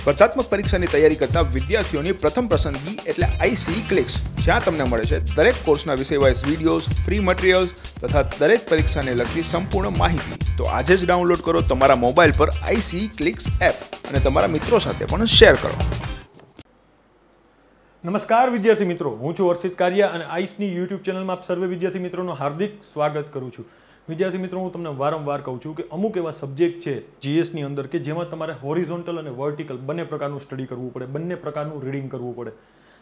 સ્પર્ધાત્મક પરીક્ષાની તૈયારી કરતા વિદ્યાર્થીઓની પ્રથમ પસંદગી એટલે આઈસી ક્લિક્સ, જ્યાં તમને મળે છે દરેક કોર્સના વિષય વાઇઝ વિડીયોઝ, ફ્રી મટીરિયલ્સ તથા દરેક પરીક્ષાને લગતી સંપૂર્ણ માહિતી. તો આજે જ ડાઉનલોડ કરો તમારા મોબાઈલ પર આઈસી ક્લિક્સ એપ અને તમારા મિત્રો સાથે પણ શેર કરો. નમસ્કાર વિદ્યાર્થી મિત્રો, હું છું હર્ષિત કારિયા અને આઈસની યુટ્યુબ ચેનલમાં આપ સર્વે વિદ્યાર્થી મિત્રોનું હાર્દિક સ્વાગત કરું છું. વિદ્યાર્થી મિત્રો, હું તમને વારંવાર કહું છું કે અમુક એવા સબ્જેક્ટ છે જીએસની અંદર કે જેમાં તમારે હોરિઝોન્ટલ અને વર્ટિકલ બંને પ્રકારનું સ્ટડી કરવું પડે, બંને પ્રકારનું રીડિંગ કરવું પડે.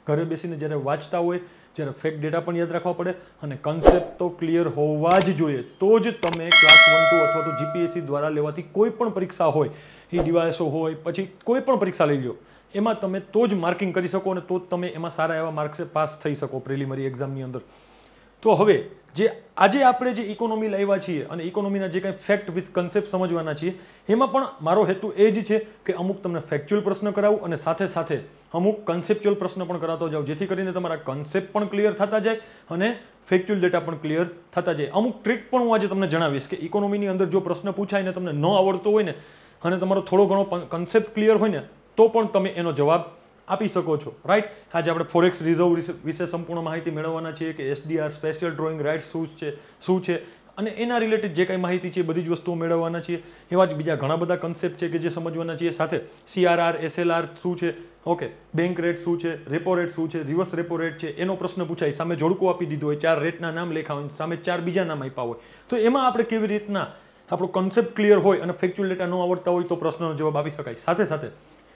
ઘરે બેસીને જ્યારે વાંચતા હોય જ્યારે ફેક્ટ ડેટા પણ યાદ રાખવા પડે અને કન્સેપ્ટ તો ક્લિયર હોવા જ જોઈએ. તો જ તમે ક્લાસ 1, 2 અથવા તો જીપીએસસી દ્વારા લેવાતી કોઈ પણ પરીક્ષા હોય, એ ડીવાયએસઓ હોય, પછી કોઈ પણ પરીક્ષા લઈ લો, એમાં તમે તો જ માર્કિંગ કરી શકો અને તો જ તમે એમાં સારા એવા માર્ક્સે પાસ થઈ શકો પ્રિલિમિનરી એક્ઝામની અંદર. તો હવે જે આજે આપણે જે ઇકોનોમી લાવ્યા છીએ અને ઇકોનોમીના જે કંઈ ફેક્ટ વિથ કન્સેપ્ટ સમજવાના છીએ, એમાં પણ મારો હેતુ એ જ છે કે અમુક તમને ફેક્ચ્યુઅલ પ્રશ્ન કરાવું અને સાથે સાથે અમુક કન્સેપ્ચ્યુઅલ પ્રશ્ન પણ કરાવતો જાઉં, જેથી કરીને તમારા કન્સેપ્ટ પણ ક્લિયર થતા જાય અને ફેક્ચ્યુઅલ ડેટા પણ ક્લિયર થતા જાય. અમુક ટ્રીક પણ હું આજે તમને જણાવીશ કે ઇકોનોમીની અંદર જો પ્રશ્ન પૂછાય ને તમને ન આવડતો હોય ને અને તમારો થોડો ઘણો કન્સેપ્ટ ક્લિયર હોય ને તો પણ તમે એનો જવાબ આપી શકો છો. રાઈટ, આજે આપણે ફોરેક્સ રિઝર્વ વિશે સંપૂર્ણ માહિતી મેળવવાના છીએ કે એસડીઆર સ્પેશિયલ ડ્રોઈંગ રાઇટ્સ શું છે અને એના રિલેટેડ જે કાંઈ માહિતી છે બધી જ વસ્તુઓ મેળવવાના છીએ. એવા જ બીજા ઘણા બધા કન્સેપ્ટ છે કે જે સમજવાના છીએ. સાથે સીઆરઆર, એસએલઆર શું છે, ઓકે, બેંક રેટ શું છે, રેપો રેટ શું છે, રિવર્સ રેપો રેટ છે, એનો પ્રશ્ન પૂછાય, સામે જોડકું આપી દીધું હોય, 4 રેટના નામ લખ્યા હોય, સામે 4 બીજા નામ આપ્યા હોય, તો એમાં આપણે કેવી રીતના આપણો કન્સેપ્ટ ક્લિયર હોય અને ફેક્ચ્યુઅલ ડેટા ન આવડતા હોય તો પ્રશ્નનો જવાબ આપી શકાય. સાથે સાથે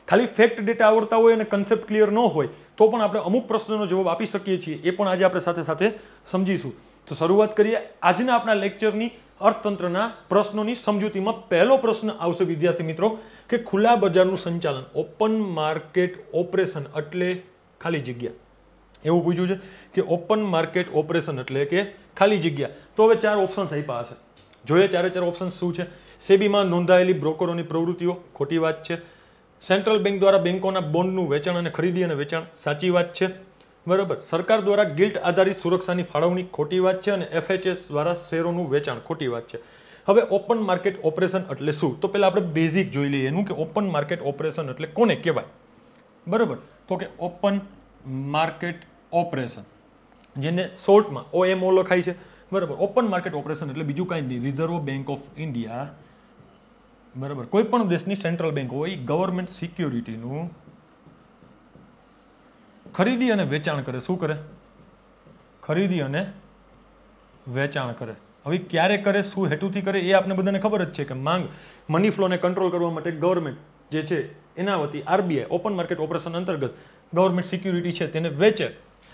ખાલી ફેક્ટ ડેટા આવડતા હોય અને કન્સેપ્ટ ક્લિયર ન હોય તો પણ આપણે અમુક પ્રશ્નોનો જવાબ આપી શકીએ છીએ. એ પણ આજે આપણે સાથે સાથે સમજીશું. તો શરૂઆત કરીએ આજના આપણા લેક્ચરની અર્થતંત્રના પ્રશ્નોની સમજૂતીમાં. પહેલો પ્રશ્ન આવશે વિદ્યાર્થી મિત્રો કે ખુલ્લા બજારનું સંચાલન, ઓપન માર્કેટ ઓપરેશન એટલે ખાલી જગ્યા, એવું પૂછ્યું છે કે ઓપન માર્કેટ ઓપરેશન એટલે કે ખાલી જગ્યા. તો હવે 4 ઓપ્શન્સ આપ્યા હશે, જોઈએ 4 ઓપ્શન્સ શું છે. સેબીમાં નોંધાયેલી બ્રોકરોની પ્રવૃત્તિઓ, ખોટી વાત છે. સેન્ટ્રલ બેંક દ્વારા બેંકોના બોન્ડનું વેચાણ અને ખરીદી અને વેચાણ, સાચી વાત છે. બરાબર. સરકાર દ્વારા ગિલ્ટ આધારિત સુરક્ષાની ફાળવણી, ખોટી વાત છે. અને એફએચએસ દ્વારા શેરોનું વેચાણ, ખોટી વાત છે. હવે ઓપન માર્કેટ ઓપરેશન એટલે શું? તો પહેલા આપણે બેઝિક જોઈ લઈએ એનું કે ઓપન માર્કેટ ઓપરેશન એટલે કોને કહેવાય. બરાબર. તો કે ઓપન માર્કેટ ઓપરેશન, જેને શોર્ટમાં OMO લખાય છે. બરાબર. ઓપન માર્કેટ ઓપરેશન એટલે બીજું કાંઈ નહીં, રિઝર્વ બેંક ઓફ ઇન્ડિયા, બરાબર, કોઈ પણ દેશની સેન્ટ્રલ બેંક હોય ગવર્મેન્ટ સિક્યોરિટીનું ખરીદી અને વેચાણ કરે. શું કરે? ખરીદી અને વેચાણ કરે. હવે ક્યારે કરે, શું હેતુથી કરે, એ આપણે બધાને ખબર જ છે કે માંગ, મની ફ્લોને કંટ્રોલ કરવા માટે ગવર્મેન્ટ જે છે એના વતી આરબીઆઈ ઓપન માર્કેટ ઓપરેશન અંતર્ગત ગવર્મેન્ટ સિક્યુરિટી છે તેને વેચે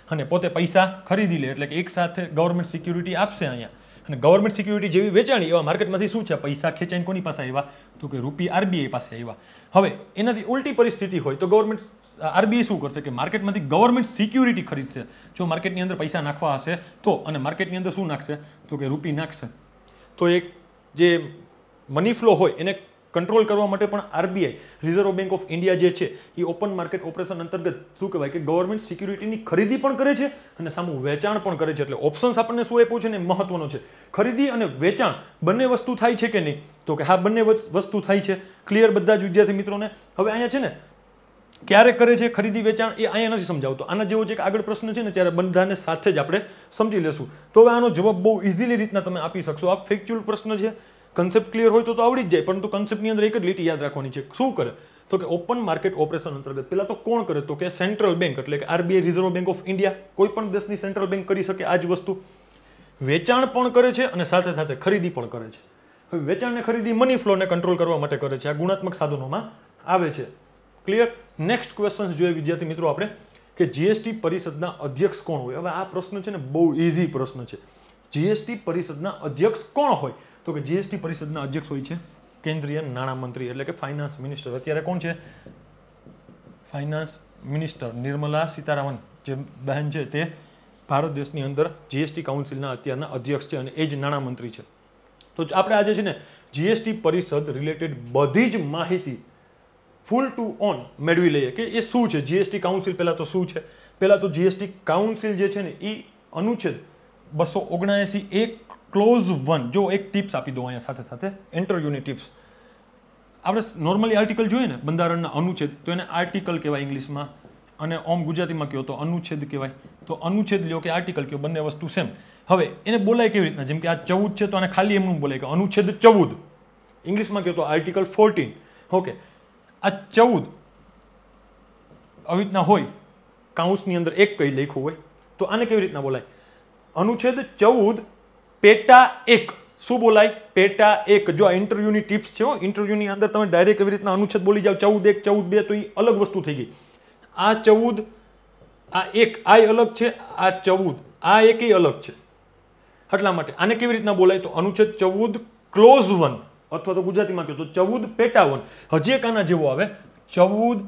અને પોતે પૈસા ખરીદી લે. એટલે કે એક સાથે ગવર્મેન્ટ સિક્યુરિટી આપશે અહીંયા અને ગવર્મેન્ટ સિક્યુરિટી જેવી વેચાણી એવા માર્કેટમાંથી શું છે, પૈસા ખેંચાઈને કોની પાસે આવ્યા? તો કે રૂપિયા આરબીઆઈ પાસે આવ્યા. હવે એનાથી ઉલટી પરિસ્થિતિ હોય તો ગવર્મેન્ટ આરબીઆઈ શું કરશે કે માર્કેટમાંથી ગવર્મેન્ટ સિક્યુરિટી ખરીદશે. જો માર્કેટની અંદર પૈસા નાખવા હશે તો, અને માર્કેટની અંદર શું નાખશે તો કે રૂપિયા નાખશે. તો એક જે મની ફ્લો હોય એને કંટ્રોલ કરવા માટે પણ RBI reserve bank of India જે છે એ ઓપન માર્કેટ ઓપરેશન અંતર્ગત શું કહેવાય કે ગવર્મેન્ટ સિક્યુરિટીની ખરીદી પણ કરે છે અને સામું વેચાણ પણ કરે છે. એટલે ઓપ્શન્સ આપણને શું આપ્યું છે ને મહત્વનો છે. ખરીદી અને વેચાણ બંને વસ્તુ થાય છે કે નહીં? તો કે હા, બંને વસ્તુ થાય છે. ક્લિયર બધા જ વિદ્યાર્થી મિત્રોને? હવે અહીંયા છે ને ક્યારે કરે છે ખરીદી વેચાણ એ અહીંયા નથી સમજાવતો. આના જેવો જે આગળ પ્રશ્ન છે ને ત્યારે બધાને સાથે જ આપણે સમજી લેશું. તો હવે આનો જવાબ બહુ ઇઝીલી રીતના તમે આપી શકશો. આ ફેક્ચ્યુઅલ પ્રશ્ન છે, કન્સેપ્ટ ક્લિયર હોય તો આવડી જ જાય, પરંતુ કન્સેપ્ટની અંદર એક જ લીટી યાદ રાખવાની છે. શું કરે તો કે ઓપન માર્કેટ ઓપરેશન અંતર્ગત પહેલા તો કોણ કરે તો કે સેન્ટ્રલ બેંક, એટલે કે RBI reserve bank of India. કોઈ પણ દેશની સેન્ટ્રલ બેંક કરી શકે આ જ વસ્તુ. વેચાણ પણ કરે છે અને સાથે સાથે ખરીદી પણ કરે છે. હવે વેચાણ ને ખરીદી મની ફ્લોને કંટ્રોલ કરવા માટે કરે છે. આ ગુણાત્મક સાધનોમાં આવે છે. ક્લિયર? નેક્સ્ટ ક્વેશ્ચન જોઈએ વિદ્યાર્થી મિત્રો આપણે કે જીએસટી પરિષદના અધ્યક્ષ કોણ હોય. હવે આ પ્રશ્ન છે ને બહુ ઇઝી પ્રશ્ન છે. જીએસટી પરિષદના અધ્યક્ષ કોણ હોય? તો કે જીએસટી પરિષદના અધ્યક્ષ હોય છે કેન્દ્રીય નાણામંત્રી, એટલે કે ફાઇનાન્સ મિનિસ્ટર. અત્યારે કોણ છે? ફાઇનાન્સ મિનિસ્ટર નિર્મલા સીતારામન જે બહેન છે તે ભારત દેશની અંદર જીએસટી કાઉન્સિલના અત્યારના અધ્યક્ષ છે અને એ જ નાણામંત્રી છે. તો આપણે આજે છે ને જીએસટી પરિષદ રિલેટેડ બધી જ માહિતી ફૂલ ટુ ઓન મેળવી લઈએ કે એ શું છે. જીએસટી કાઉન્સિલ પહેલા તો શું છે? પહેલા તો જીએસટી કાઉન્સિલ જે છે ને એ અનુચ્છેદ 279 એક ક્લોઝ 1, જો એક ટિપ્સ આપી દો અહીંયા સાથે સાથે, એન્ટર યુની ટિપ્સ. આપણે નોર્મલી આર્ટિકલ જોઈએ ને બંધારણના અનુચ્છેદ, તો એને આર્ટિકલ કહેવાય ઇંગ્લિશમાં, અને ઓમ ગુજરાતીમાં કહો તો અનુચ્છેદ કહેવાય. તો અનુચ્છેદ લ્યો કે આર્ટિકલ કયો, બંને વસ્તુ સેમ. હવે એને બોલાય કેવી રીતના, જેમ કે આ 14 છે તો આને ખાલી એમનું બોલાય કે અનુચ્છેદ 14, ઇંગ્લિશમાં કહો તો આર્ટિકલ 14. ઓકે, આ 14 આવી રીતના હોય, કાઉન્સની અંદર એક કઈ લખ્યું હોય, તો આને કેવી રીતના બોલાય? અનુચ્છેદ 14 પેટા 1. શું બોલાય? પેટા 1. જો આ ઇન્ટરવ્યુની ટિપ્સ છે, ઇન્ટરવ્યુની અંદર તમે ડાયરેક્ટ એવી રીતના અનુચ્છેદ બોલી જાઓ 14 1 14 2, તો એ અલગ વસ્તુ થઈ ગઈ. આ 14, આ 1, આ અલગ છે, આ 14, આ એક અલગ છે. એટલા માટે આને કેવી રીતના બોલાય? તો અનુચ્છેદ 14 ક્લોઝ 1, અથવા તો ગુજરાતીમાં કહો તો 14 પેટા 1. હજી એક આના જેવો આવે 14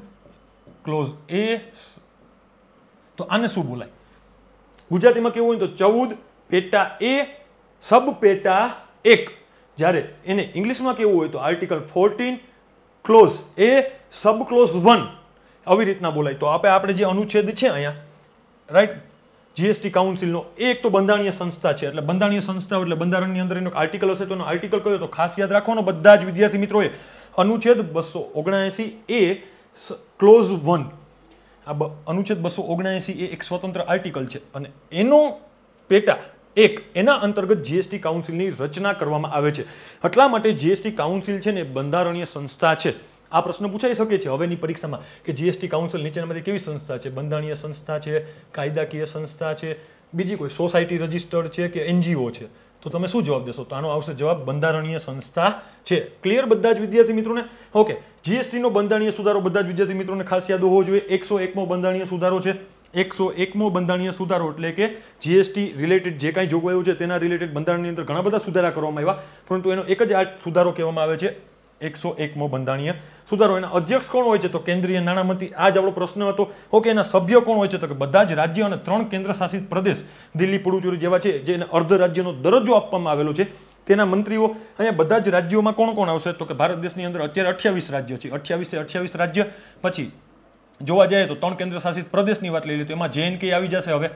ક્લોઝ એ, તો આને શું બોલાય? ગુજરાતીમાં કેવું હોય તો 14 પેટા એ સબ પેટા 1. જ્યારે એને ઇંગ્લિશમાં કેવું હોય તો આર્ટિકલ 14 ક્લોઝ એ સબ ક્લોઝ 1, આવી રીતના બોલાય. તો આપણે જે અનુચ્છેદ છે અહીંયા, રાઈટ, જીએસટી કાઉન્સિલનો, એ એક તો બંધારણીય સંસ્થા છે. એટલે બંધારણીય સંસ્થા એટલે બંધારણની અંદર એનો આર્ટિકલ હશે, તો એનો આર્ટિકલ કયો તો ખાસ યાદ રાખવાનો બધા જ વિદ્યાર્થી મિત્રોએ. અનુચ્છેદ 279 એ ક્લોઝ 1. આ અનુચ્છેદ 279 એ એક સ્વતંત્ર આર્ટિકલ છે, અને એનો પેટા 1, એના અંતર્ગત જીએસટી કાઉન્સિલની રચના કરવામાં આવે છે. એટલા માટે જીએસટી કાઉન્સિલ છે ને બંધારણીય સંસ્થા છે. આ પ્રશ્ન પૂછાઈ શકે છે હવેની પરીક્ષામાં કે જીએસટી કાઉન્સિલ નીચેનામાંથી કેવી સંસ્થા છે? બંધારણીય સંસ્થા છે, કાયદાકીય સંસ્થા છે, બીજી કોઈ સોસાયટી રજિસ્ટર્ડ છે કે એનજીઓ છે? તો તમે શું જવાબ દેશો? તો આનો આવશે જવાબ બંધારણીય સંસ્થા છે. ક્લિયર બધા જ વિદ્યાર્થી મિત્રોને? ઓકે, જીએસટી નો બંધારણીય સુધારો બધા જ વિદ્યાર્થી મિત્રોને ખાસ યાદ હોવો જોઈએ. 101મો બંધારણીય સુધારો છે. 101મો બંધારણીય સુધારો એટલે કે જીએસટી રિલેટેડ જે કાંઈ જોગવાઈઓ છે તેના રિલેટેડ બંધારણની અંદર ઘણા બધા સુધારા કરવામાં આવ્યા, પરંતુ એનો એક જ આ સુધારો કહેવામાં આવે છે 101મો બંધારણીય સુધારો. એના અધ્યક્ષ કોણ હોય છે? તો કેન્દ્રીય નાણામંત્રી. આ જ આપણો પ્રશ્ન હતો. ઓકે, એના સભ્ય કોણ હોય છે? તો કે બધા જ રાજ્ય અને 3 કેન્દ્ર શાસિત પ્રદેશ, દિલ્હી, પુડુચેરી જેવા છે, જેને અર્ધ રાજ્યનો દરજ્જો આપવામાં આવેલો છે, તેના મંત્રીઓ. અહીંયા બધા જ રાજ્યોમાં કોણ કોણ આવશે? તો કે ભારત દેશની અંદર અત્યારે 28 રાજ્યો છે. 28 રાજ્ય. પછી જોવા જાય તો 3 કેન્દ્ર શાસિત પ્રદેશની વાત લઈ લે તો એમાં JNK આવી જશે હવે,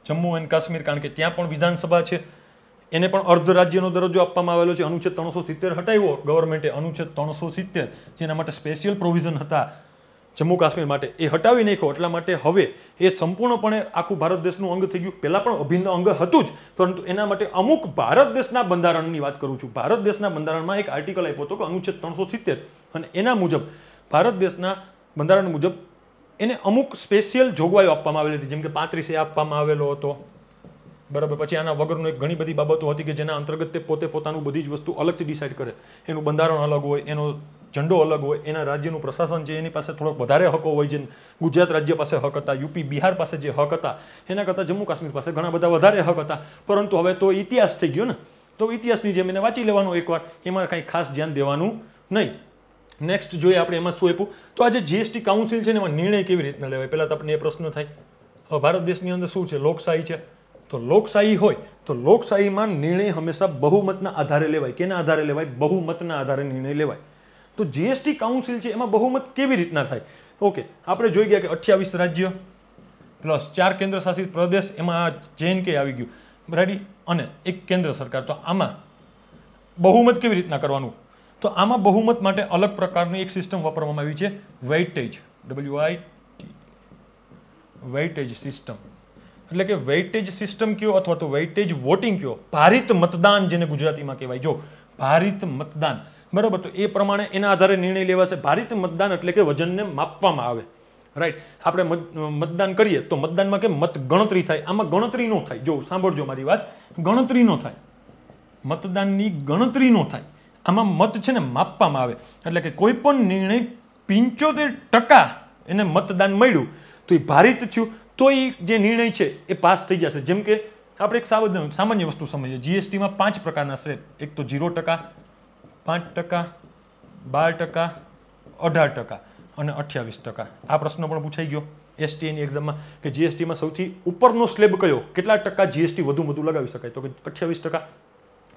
જમ્મુ એન્ડ કાશ્મીર, કારણ કે ત્યાં પણ વિધાનસભા છે, એને પણ અર્ધ રાજ્યનો દરજ્જો આપવામાં આવેલો છે. અનુચ્છેદ 370 હટાવ્યો ગવર્મેન્ટે, અનુચ્છેદ 370 જેના માટે સ્પેશિયલ પ્રોવિઝન હતા જમ્મુ કાશ્મીર માટે, એ હટાવી નાખ્યો. એટલા માટે હવે એ સંપૂર્ણપણે આખું ભારત દેશનું અંગ થઈ ગયું. પહેલા પણ અભિન્ન અંગ હતું જ, પરંતુ એના માટે અમુક ભારત દેશના બંધારણની વાત કરું છું. ભારત દેશના બંધારણમાં એક આર્ટિકલ આપ્યો હતો કે અનુચ્છેદ 370, અને એના મુજબ ભારત દેશના બંધારણ મુજબ એને અમુક સ્પેશિયલ જોગવાઈઓ આપવામાં આવેલી હતી, જેમ કે 35 આપવામાં આવેલો હતો, બરાબર. પછી આના વગરનો એક ઘણી બધી બાબતો હતી કે જેના અંતર્ગત તે પોતે પોતાનું બધી જ વસ્તુ અલગથી ડિસાઇડ કરે. એનું બંધારણ અલગ હોય, એનો ઝંડો અલગ હોય, એના રાજ્યનું પ્રશાસન છે એની પાસે થોડોક વધારે હકો હોય છે. ગુજરાત રાજ્ય પાસે હક હતા, યુપી બિહાર પાસે જે હક હતા એના કરતાં જમ્મુ કાશ્મીર પાસે ઘણા બધા વધારે હક હતા. પરંતુ હવે તો ઇતિહાસ થઈ ગયો ને, તો ઇતિહાસની જેમ એને વાંચી લેવાનો એકવાર, એમાં કંઈ ખાસ ધ્યાન દેવાનું નહીં. નેક્સ્ટ જોઈએ આપણે એમાં શું આપ્યું. તો આ જે જીએસટી કાઉન્સિલ છે ને એમાં નિર્ણય કેવી રીતના લેવાય? પહેલાં તો આપણને એ પ્રશ્ન થાય. હવે ભારત દેશની અંદર શું છે? લોકશાહી છે. તો લોકશાહી હોય તો લોકશાહીમાં નિર્ણય હંમેશા બહુમતના આધારે લેવાય. કેના આધારે લેવાય? બહુમતના આધારે નિર્ણય લેવાય. તો જીએસટી કાઉન્સિલ છે એમાં બહુમત કેવી રીતના થાય? ઓકે, આપણે જોઈ ગયા કે 28 રાજ્ય પ્લસ 4 કેન્દ્ર શાસિત પ્રદેશ, એમાં JNK આવી ગયું, રેડી, અને એક કેન્દ્ર સરકાર. તો આમાં બહુમત કેવી રીતના કરવાનું? તો આમાં બહુમત માટે અલગ પ્રકારની એક સિસ્ટમ વાપરવામાં આવી છે, વેઇટેજ, WIT, વેઇટેજ સિસ્ટમ. એટલે કે વેઇટેજ સિસ્ટમ કયો અથવા તો વેઇટેજ વોટિંગ કયો, ભારિત મતદાન જેને ગુજરાતીમાં કહેવાય. જો ભારિત મતદાન, બરાબર, તો એ પ્રમાણે એના આધારે નિર્ણય લેવાશે. ભારિત મતદાન એટલે કે વજનને માપવામાં આવે, રાઈટ. આપણે મતદાન કરીએ તો મતદાનમાં કે મત ગણતરી થાય, આમાં ગણતરી ન થાય. જો સાંભળજો મારી વાત, ગણતરી ન થાય, મતદાનની ગણતરી ન થાય. આમાં મત છે ને માપવામાં આવે. એટલે કે કોઈ પણ નિર્ણય 75% એને મતદાન મળ્યું તો એ ભારિત થયું, તો એ જે નિર્ણય છે એ પાસ થઈ જશે. જેમ કે આપણે એક સામાન્ય વસ્તુ સમજીએ, જીએસટીમાં 5 પ્રકારના છે. એક તો 0%, 5%, 12%, 18% અને 28%. આ પ્રશ્ન પણ પૂછાઈ ગયો STAની એક્ઝામમાં કે જીએસટીમાં સૌથી ઉપરનો સ્લેબ કયો, કેટલા ટકા જીએસટી વધુ લગાવી શકાય? તો કે 28%.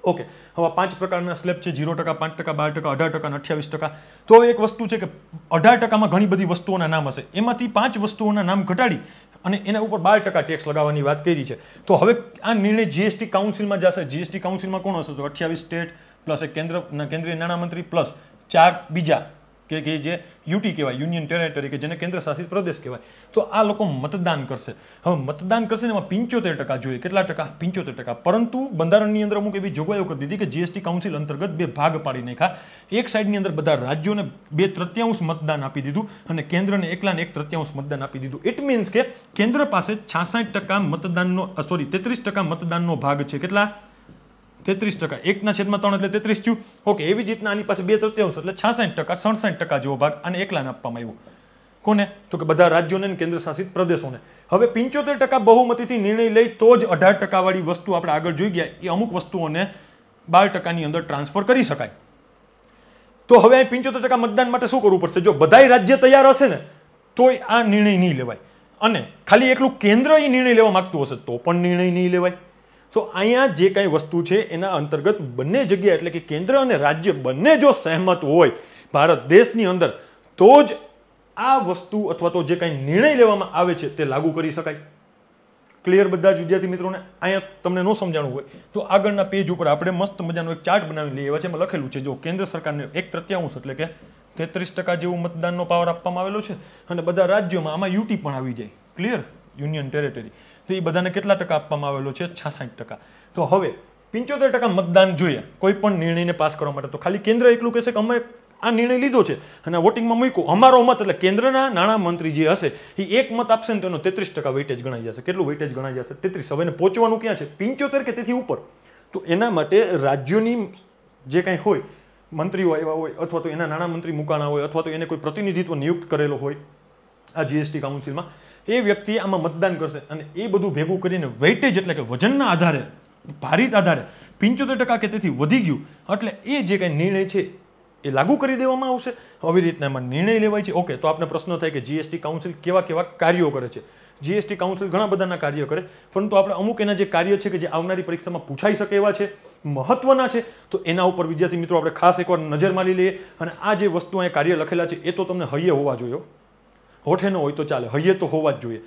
ઓકે, હવે 5 પ્રકારના સ્લેબ છે, 0%, 5%, 12%, 18% અને 28%. તો એક વસ્તુ છે કે 18%માં ઘણી બધી વસ્તુઓના નામ હશે, એમાંથી 5 વસ્તુઓના નામ ઘટાડી અને એના ઉપર 12% ટેક્સ લગાવવાની વાત કરી છે. તો હવે આ નિર્ણય જીએસટી કાઉન્સિલમાં જશે. જીએસટી કાઉન્સિલમાં કોણ હશે? તો 28 સ્ટેટ પ્લસ એક કેન્દ્રીય નાણામંત્રી પ્લસ 4 બીજા કે જે યુટી કહેવાય, યુનિયન ટેરેટરી, કે જેને કેન્દ્ર શાસિત પ્રદેશ કહેવાય. તો આ લોકો મતદાન કરશે. હવે મતદાન કરશે ને એમાં 75% જોઈએ. કેટલા ટકા? 75%. પરંતુ બંધારણની અંદર અમુક એવી જોગવાઈઓ કરી દીધી કે જીએસટી કાઉન્સિલ અંતર્ગત 2 ભાગ પાડી નાખ્યા. એક સાઈડની અંદર બધા રાજ્યોને 2/3 મતદાન આપી દીધું અને કેન્દ્રને એકલાને 1/3 મતદાન આપી દીધું. ઇટ મીન્સ કે કેન્દ્ર પાસે 66% મતદાનનો 33% મતદાનનો ભાગ છે. કેટલા? 33%. 1/3 એટલે 33 થયું. ઓકે, એવી જ રીતના આની પાસે 2/3 એટલે 66%, 67% જેવો ભાગ આને એકલાને આપવામાં આવ્યો. કોને? તો કે બધા રાજ્યોને અને કેન્દ્ર શાસિત પ્રદેશોને. હવે 75% બહુમતીથી નિર્ણય લઈ તો જ 18% વાળી વસ્તુ આપણે આગળ જોઈ ગયા એ અમુક વસ્તુઓને 12%ની અંદર ટ્રાન્સફર કરી શકાય. તો હવે 75% મતદાન માટે શું કરવું પડશે? જો બધાય રાજ્ય તૈયાર હશે ને તોય આ નિર્ણય નહીં લેવાય, અને ખાલી એકલું કેન્દ્ર એ નિર્ણય લેવા માંગતું હશે તો પણ નિર્ણય નહીં લેવાય. તો અહીંયા જે કાંઈ વસ્તુ છે એના અંતર્ગત બંને જગ્યા એટલે કે કેન્દ્ર અને રાજ્ય બંને જો સહેમત હોય ભારત દેશની અંદર તો જ આ વસ્તુ અથવા તો જે કાંઈ નિર્ણય લેવામાં આવે છે તે લાગુ કરી શકાય. ક્લિયર બધા જ વિદ્યાર્થી મિત્રોને? અહીંયા તમને ન સમજાણું હોય તો આગળના પેજ ઉપર આપણે મસ્ત મજાનો એક ચાર્ટ બનાવી લઈએ. એમાં છે, એમાં લખેલું છે જો કેન્દ્ર સરકારને 1/3 એટલે કે 33% જેવું મતદાનનો પાવર આપવામાં આવેલો છે અને બધા રાજ્યોમાં આમાં યુટી પણ આવી જાય. ક્લિયર? Union territory. તો એ બધાને કેટલા ટકા આપવામાં આવેલો છે? 66%. તો હવે 75% મતદાન જોઈએ કોઈ પણ નિર્ણયને પાસ કરવા માટે. તો ખાલી કેન્દ્ર એકલું કહેશે કે અમે આ નિર્ણય લીધો છે અને વોટિંગમાં મૂક્યું, અમારો મત એટલે કેન્દ્રના નાણામંત્રી જે હશે એ એક મત આપશે ને તેનો 33% વેઇટેજ ગણાઈ જશે. કેટલું વેઇટેજ ગણાઈ જશે? 33. હવે એને પહોંચવાનું ક્યાં છે? 75 કે તેથી ઉપર. તો એના માટે રાજ્યોની જે કાંઈ હોય મંત્રીઓ આવ્યા હોય અથવા તો એના નાણામંત્રી મુકાણા હોય અથવા તો એને કોઈ પ્રતિનિધિત્વ નિયુક્ત કરેલો હોય આ જીએસટી કાઉન્સિલમાં, એ વ્યક્તિ આમાં મતદાન કરશે અને એ બધું ભેગું કરીને વેઇટેજ એટલે કે વજનના આધારે, ભારિત આધારે 75% કે તેથી વધી ગયું એટલે એ જે કાંઈ નિર્ણય છે એ લાગુ કરી દેવામાં આવશે. આવી રીતના એમાં નિર્ણય લેવાય છે. ઓકે, તો આપને પ્રશ્ન થાય કે જીએસટી કાઉન્સિલ કેવા કેવા કાર્યો કરે છે? જીએસટી કાઉન્સિલ ઘણા બધાના કાર્ય કરે, પરંતુ આપણે અમુક એના જે કાર્ય છે કે જે આવનારી પરીક્ષામાં પૂછાઈ શકે એવા છે, મહત્વના છે, તો એના ઉપર વિદ્યાર્થી મિત્રો આપણે ખાસ એકવાર નજર મારી લઈએ. અને આ જે વસ્તુ અહીંયા કાર્ય લખેલા છે એ તો તમને હૈયે હોવા જોઈએ, હોઠે ન હોય તો ચાલે, હૈયે તો હોવા જ જોઈએ.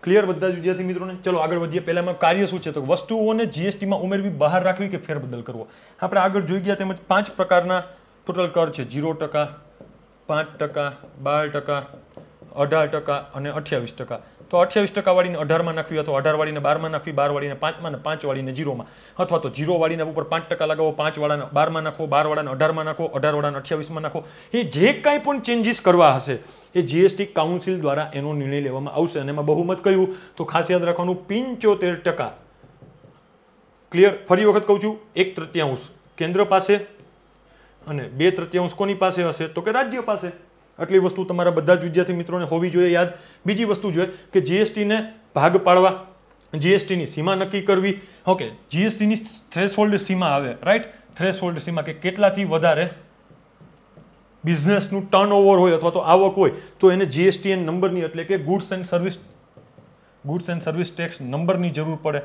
ક્લિયર બધા જ વિદ્યાર્થી મિત્રોને? ચલો આગળ વધીએ. પહેલામાં કાર્ય શું છે? તો વસ્તુઓને જીએસટીમાં ઉમેરવી, બહાર રાખવી કે ફેરબદલ કરવો. આપણે આગળ જોઈ ગયા તેમજ 5 પ્રકારના ટોટલ કર છે. 0%, 5%, 12%, 18% અને 28%. તો 28% વાળીને 18માં નાખવી અથવા 18 વાળીને 12માં નાખવી, 12 વાળીને 5માં અને 5 વાળીને 0માં, અથવા તો 0 વાળીને ઉપર 5% લગાવો, 5 વાળાને 12માં નાખો, 12 વાળાને 18માં નાખો, 18 વાળાને 28માં નાખો. એ જે કાંઈ પણ ચેન્જીસ કરવા હશે એ જીએસટી કાઉન્સિલ દ્વારા એનો નિર્ણય લેવામાં આવશે. અને એમાં બહુમત કયું? તો ખાસ યાદ રાખવાનું 75%. ક્લિયર? ફરી વખત કહું છું, 1/3 કેન્દ્ર પાસે અને 2/3 કોની પાસે હશે? તો કે રાજ્ય પાસે. આટલી વસ્તુ તમારા બધા જ વિદ્યાર્થી મિત્રોને હોવી જોઈએ યાદ. બીજી વસ્તુ જોઈએ કે જીએસટીને ભાગ પાડવા, જીએસટીની સીમા નક્કી કરવી. ઓકે, જીએસટીની થ્રેશહોલ્ડ સીમા આવે, રાઈટ? થ્રેશહોલ્ડ સીમા કે કેટલાથી વધારે બિઝનેસનું ટર્નઓવર હોય અથવા તો આવક હોય તો એને જીએસટીએન નંબરની એટલે કે ગુડ્સ એન્ડ સર્વિસ ટેક્સ નંબરની જરૂર પડે,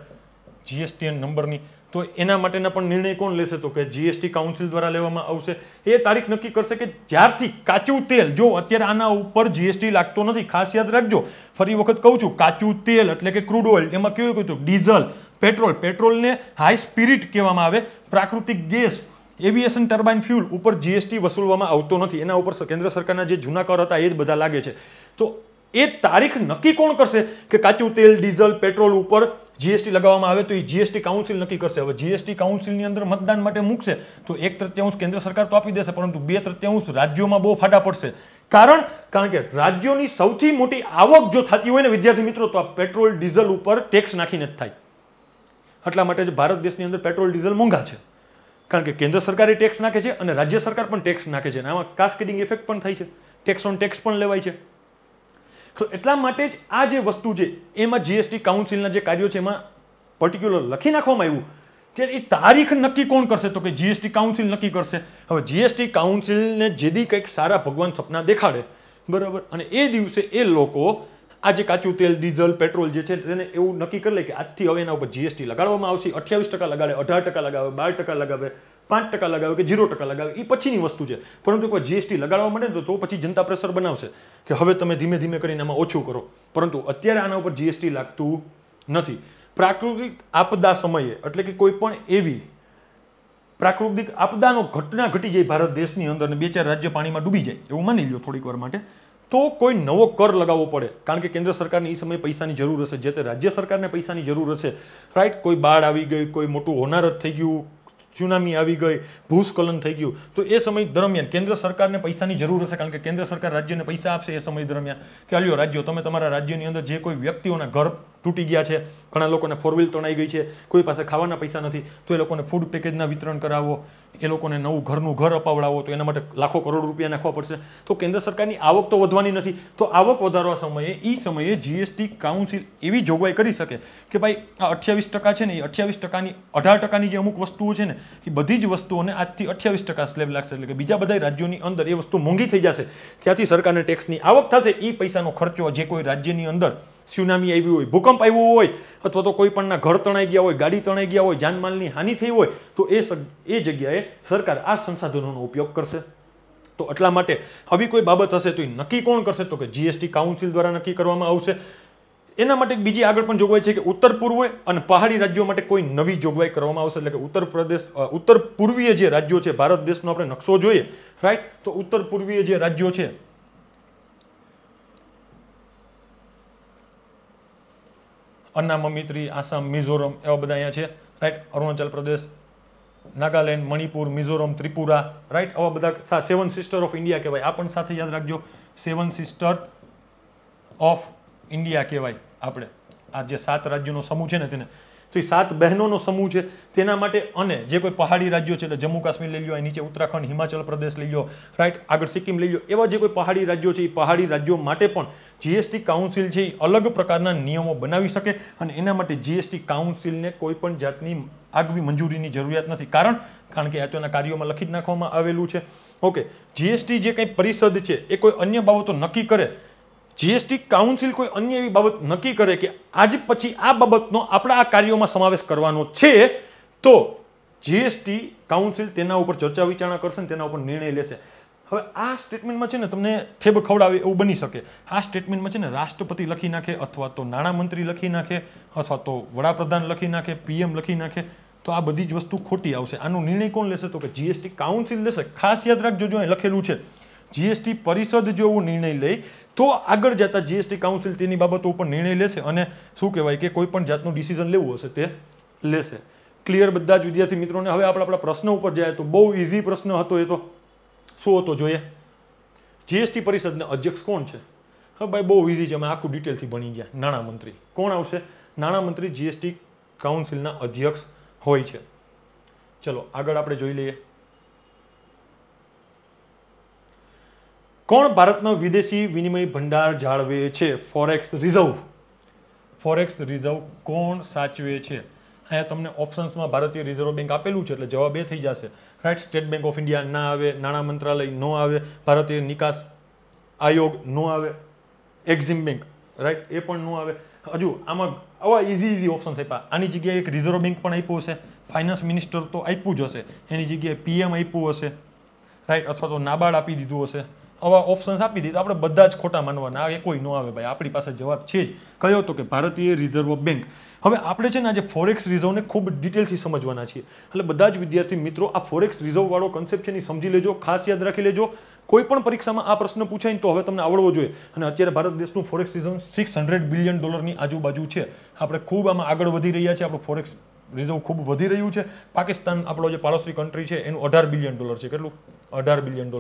જીએસટીએન નંબરની. તો એના માટેના પણ નિર્ણય કોણ લેશે? તો કે જીએસટી કાઉન્સિલ દ્વારા લેવામાં આવશે. એ તારીખ નક્કી કરશે કે જ્યારથી કાચું તેલ, જો અત્યારે આના ઉપર જીએસટી લાગતો નથી, ખાસ યાદ રાખજો. ફરી વખત કહું છું, કાચું તેલ એટલે કે ક્રૂડ ઓઇલ, એમાં કેવું કહ્યું? ડીઝલ, પેટ્રોલ, પેટ્રોલને હાઈ સ્પિરિટ કહેવામાં આવે, પ્રાકૃતિક ગેસ, એવિએશન ટર્બાઇન ફ્યુલ ઉપર જીએસટી વસૂલવામાં આવતો નથી. એના ઉપર કેન્દ્ર સરકારના જે જૂના કર હતા એ જ બધા લાગે છે. તો એ તારીખ નક્કી કોણ કરશે કે કાચું તેલ, ડીઝલ, પેટ્રોલ ઉપર જીએસટી લગાવવામાં આવે? તો એ જીએસટી કાઉન્સિલ નક્કી કરશે. હવે જીએસટી કાઉન્સિલની અંદર મતદાન માટે મૂકશે તો 1/3 કેન્દ્ર સરકાર તો આપી દેશે, પરંતુ 2/3 રાજ્યોમાં બહુ ફાટા પડશે. કારણ કે રાજ્યોની સૌથી મોટી આવક જો થતી હોય ને વિદ્યાર્થી મિત્રો તો આ પેટ્રોલ ડીઝલ ઉપર ટેક્સ નાખીને જ થાય. એટલા માટે જ ભારત દેશની અંદર પેટ્રોલ ડીઝલ મોંઘા છે, કારણ કે કેન્દ્ર સરકારે ટેક્સ નાખે છે અને રાજ્ય સરકાર પણ ટેક્સ નાખે છે. અને આમાં કાસ્કેડિંગ ઇફેક્ટ પણ થાય છે, ટેક્સ ઓન ટેક્સ પણ લેવાય છે. તો એટલા માટે જ આ જે વસ્તુ છે એમાં જીએસટી કાઉન્સિલના જે કાર્યો છે એમાં પર્ટિક્યુલર લખી નાખવામાં આવ્યું કે એ તારીખ નક્કી કોણ કરશે? તો કે જીએસટી કાઉન્સિલ નક્કી કરશે. હવે જીએસટી કાઉન્સિલને જેદી કંઈક સારા ભગવાન સપના દેખાડે, બરાબર, અને એ દિવસે એ લોકો આ જે કાચું તેલ, ડીઝલ, પેટ્રોલ જે છે તેને એવું નક્કી કરી લે કે આજથી હવે એના ઉપર જીએસટી લગાડવામાં આવશે. 28% લગાડે, 18% લગાવે, 12% લગાવે, 5% લગાવે કે 0% લગાવે, એ પછીની વસ્તુ છે. પરંતુ કોઈ જીએસટી લગાડવા માંડે તો પછી જનતા પ્રેશર બનાવશે કે હવે તમે ધીમે ધીમે કરીને આમાં ઓછું કરો. પરંતુ અત્યારે આના ઉપર જીએસટી લાગતું નથી. પ્રાકૃતિક આપદા સમયે એટલે કે કોઈ પણ એવી પ્રાકૃતિક આપદાનો ઘટના ઘટી જાય ભારત દેશની અંદર અને 2-4 રાજ્ય પાણીમાં ડૂબી જાય એવું માની લો થોડીક વાર માટે, તો કોઈ નવો કર લગાવવો પડે, કારણ કે કેન્દ્ર સરકારને એ સમયે પૈસાની જરૂર હશે, જે તે રાજ્ય સરકારને પૈસાની જરૂર હશે, રાઈટ. કોઈ બાઢ આવી ગઈ, કોઈ મોટું હોનારત થઈ ગયું, સુનામી આવી ગઈ, ભૂસ્ખલન થઈ ગયું, તો એ સમય દરમિયાન કેન્દ્ર સરકારને પૈસાની જરૂર હશે, કારણ કે કેન્દ્ર સરકાર રાજ્યને પૈસા આપશે એ સમય દરમિયાન કે અલ્યો રાજ્યો, તમે તમારા રાજ્યની અંદર જે કોઈ વ્યક્તિઓના ઘર તૂટી ગયા છે, ઘણા લોકોને 4 વ્હીલ તણાઈ ગઈ છે, કોઈ પાસે ખાવાના પૈસા નથી, તો એ લોકોને ફૂડ પેકેજના વિતરણ કરાવો, એ લોકોને નવું ઘરનું ઘર અપાવડાવો, તો એના માટે લાખો કરોડ રૂપિયા નાખવા પડશે. તો કેન્દ્ર સરકારની આવક તો વધવાની નથી, તો આવક વધારવા સમયે જીએસટી કાઉન્સિલ એવી જોગવાઈ કરી શકે કે ભાઈ આ 28% છે ને, એ 28%ની 18%ની જે અમુક વસ્તુઓ છે ને, એ બધી જ વસ્તુઓને આજથી 28% સ્લેબ લાગશે, એટલે કે બીજા બધા રાજ્યોની અંદર એ વસ્તુ મોંઘી થઈ જશે, ત્યાંથી સરકારને ટેક્સની આવક થશે, એ પૈસાનો ખર્ચો જે કોઈ રાજ્યની અંદર સુનામી આવી હોય, ભૂકંપ આવ્યો હોય, અથવા તો કોઈ પણના ઘર તણાઈ ગયા હોય, ગાડી તણાઈ ગયા હોય, જાનમાલની હાનિ થઈ હોય, તો એ જગ્યાએ સરકાર આ સંસાધનોનો ઉપયોગ કરશે. તો એટલા માટે આવી કોઈ બાબત હશે તો એ નક્કી કોણ કરશે, તો કે જીએસટી કાઉન્સિલ દ્વારા નક્કી કરવામાં આવશે. એના માટે બીજી આગળ પણ જોગવાઈ છે કે ઉત્તર પૂર્વ અને પહાડી રાજ્યો માટે કોઈ નવી જોગવાઈ કરવામાં આવશે, એટલે કે ઉત્તર પૂર્વીય જે રાજ્યો છે, ભારત દેશનો આપણે નકશો જોઈએ, રાઈટ. તો ઉત્તર પૂર્વીય જે રાજ્યો છે, અન્નામમિત્રી, આસામ, મિઝોરમ, એવા બધા અહીંયા છે, રાઈટ. અરુણાચલ પ્રદેશ, નાગાલેન્ડ, મણિપુર, મિઝોરમ, ત્રિપુરા, રાઈટ. આવા બધા 7 સિસ્ટર ઓફ ઇન્ડિયા કહેવાય. આ પણ સાથે યાદ રાખજો, 7 સિસ્ટર ઓફ ઇન્ડિયા કહેવાય આપણે. આ જે 7 રાજ્યોનો સમૂહ છે ને તેને, તો એ 7 બહેનોનો સમૂહ છે તેના માટે. અને જે કોઈ પહાડી રાજ્યો છે, એટલે જમ્મુ કાશ્મીર લઈ લો, નીચે ઉત્તરાખંડ, હિમાચલ પ્રદેશ લઈ લો, રાઈટ, આગળ સિક્કિમ લઈ લો, એવા જે કોઈ પહાડી રાજ્યો છે, એ પહાડી રાજ્યો માટે પણ જીએસટી કાઉન્સિલ છે એ અલગ પ્રકારના નિયમો બનાવી શકે, અને એના માટે જીએસટી કાઉન્સિલને કોઈ પણ જાતની આગવી મંજૂરીની જરૂરિયાત નથી. કારણ કે આ તેના કાર્યોમાં લખી જ નાખવામાં આવેલું છે. ઓકે, જીએસટી જે કંઈ પરિષદ છે એ કોઈ અન્ય બાબતો નક્કી કરે, જીએસટી કાઉન્સિલ કોઈ અન્ય એવી બાબત નક્કી કરે કે આજ પછી આ બાબતનો આપણા આ કાર્યોમાં સમાવેશ કરવાનો છે, તો જીએસટી કાઉન્સિલ તેના ઉપર ચર્ચા વિચારણા કરશે ને તેના ઉપર નિર્ણય લેશે. હવે આ સ્ટેટમેન્ટમાં છે ને તમને ઠેબ ખવડાવે એવું બની શકે. આ સ્ટેટમેન્ટમાં છે ને રાષ્ટ્રપતિ લખી નાખે, અથવા તો નાણામંત્રી લખી નાખે, અથવા તો વડાપ્રધાન લખી નાખે, પીએમ લખી નાખે, તો આ બધી જ વસ્તુ ખોટી આવશે. આનો નિર્ણય કોણ લેશે, તો કે જીએસટી કાઉન્સિલ લેશે. ખાસ યાદ રાખજો, જો અહીં લખેલું છે જીએસટી પરિષદ જો એવો નિર્ણય લે તો આગળ જતા જીએસટી કાઉન્સિલ તેની બાબતો ઉપર નિર્ણય લેશે, અને શું કહેવાય કે કોઈ પણ જાતનું ડિસિઝન લેવું હશે તે લેશે. ક્લિયર બધા જ વિદ્યાર્થી મિત્રોને? હવે આપણા પ્રશ્ન ઉપર જાય તો બહુ ઇઝી પ્રશ્ન હતો. એ તો શું હતો જોઈએ? જીએસટી પરિષદના અધ્યક્ષ કોણ છે? હવે ભાઈ બહુ ઇઝી છે, અમે આખું ડિટેલથી ભણી ગયા. નાણામંત્રી. કોણ આવશે? નાણામંત્રી જીએસટી કાઉન્સિલના અધ્યક્ષ હોય છે. ચલો આગળ આપણે જોઈ લઈએ. કોણ ભારતનો વિદેશી વિનિમય ભંડાર જાળવે છે? Forex reserve. ફોરેક્સ રિઝર્વ કોણ સાચવે છે? અહીંયા તમને ઓપ્શન્સમાં ભારતીય રિઝર્વ બેંક આપેલું છે, એટલે જવાબ એ થઈ જશે, right. State bank of India ના આવે, નાણાં મંત્રાલય નો આવે, ભારતીય નિકાસ આયોગ નો આવે, એક્ઝિમ બેંક, રાઈટ, એ પણ નો આવે. હજુ આમાં આવા ઇઝી ઓપ્શન્સ આપ્યા. આની જગ્યાએ એક રિઝર્વ બેંક પણ આપ્યું હશે, ફાઇનાન્સ મિનિસ્ટર તો આપ્યું જ હશે, એની જગ્યાએ પીએમ આપ્યું હશે, રાઈટ, અથવા તો નાબાર્ડ આપી દીધું હશે. આવા ઓપ્શન્સ આપી દીધા, આપણે બધા જ ખોટા માનવાના, આ કોઈ ન આવે ભાઈ. આપણી પાસે જવાબ છે જ કયો, તો કે ભારતીય રિઝર્વ બેંક. હવે આપણે છે ને આજે ફોરેક્સ રિઝર્વને ખૂબ ડિટેલથી સમજવાના છીએ, એટલે બધા જ વિદ્યાર્થી મિત્રો આ ફોરેક્સ રિઝર્વ વાળો કન્સેપ્ટ છે ને સમજી લેજો, ખાસ યાદ રાખી લેજો. કોઈ પણ પરીક્ષામાં આ પ્રશ્ન પૂછાય તો હવે તમને આવડવો જોઈએ. અને અત્યારે ભારત દેશનું ફોરેક્સ રિઝર્વ $600 બિલિયન ની આજુબાજુ છે. આપણે ખૂબ આમાં આગળ વધી રહ્યા છીએ. આપણું ફોરેક્સ રિઝર્વ ખૂબ વધી રહ્યું છે. પાકિસ્તાન આપણો જે પાડોશી કન્ટ્રી છે એનું $18 બિલિયન છે. કેટલું? $18 બિલિયન.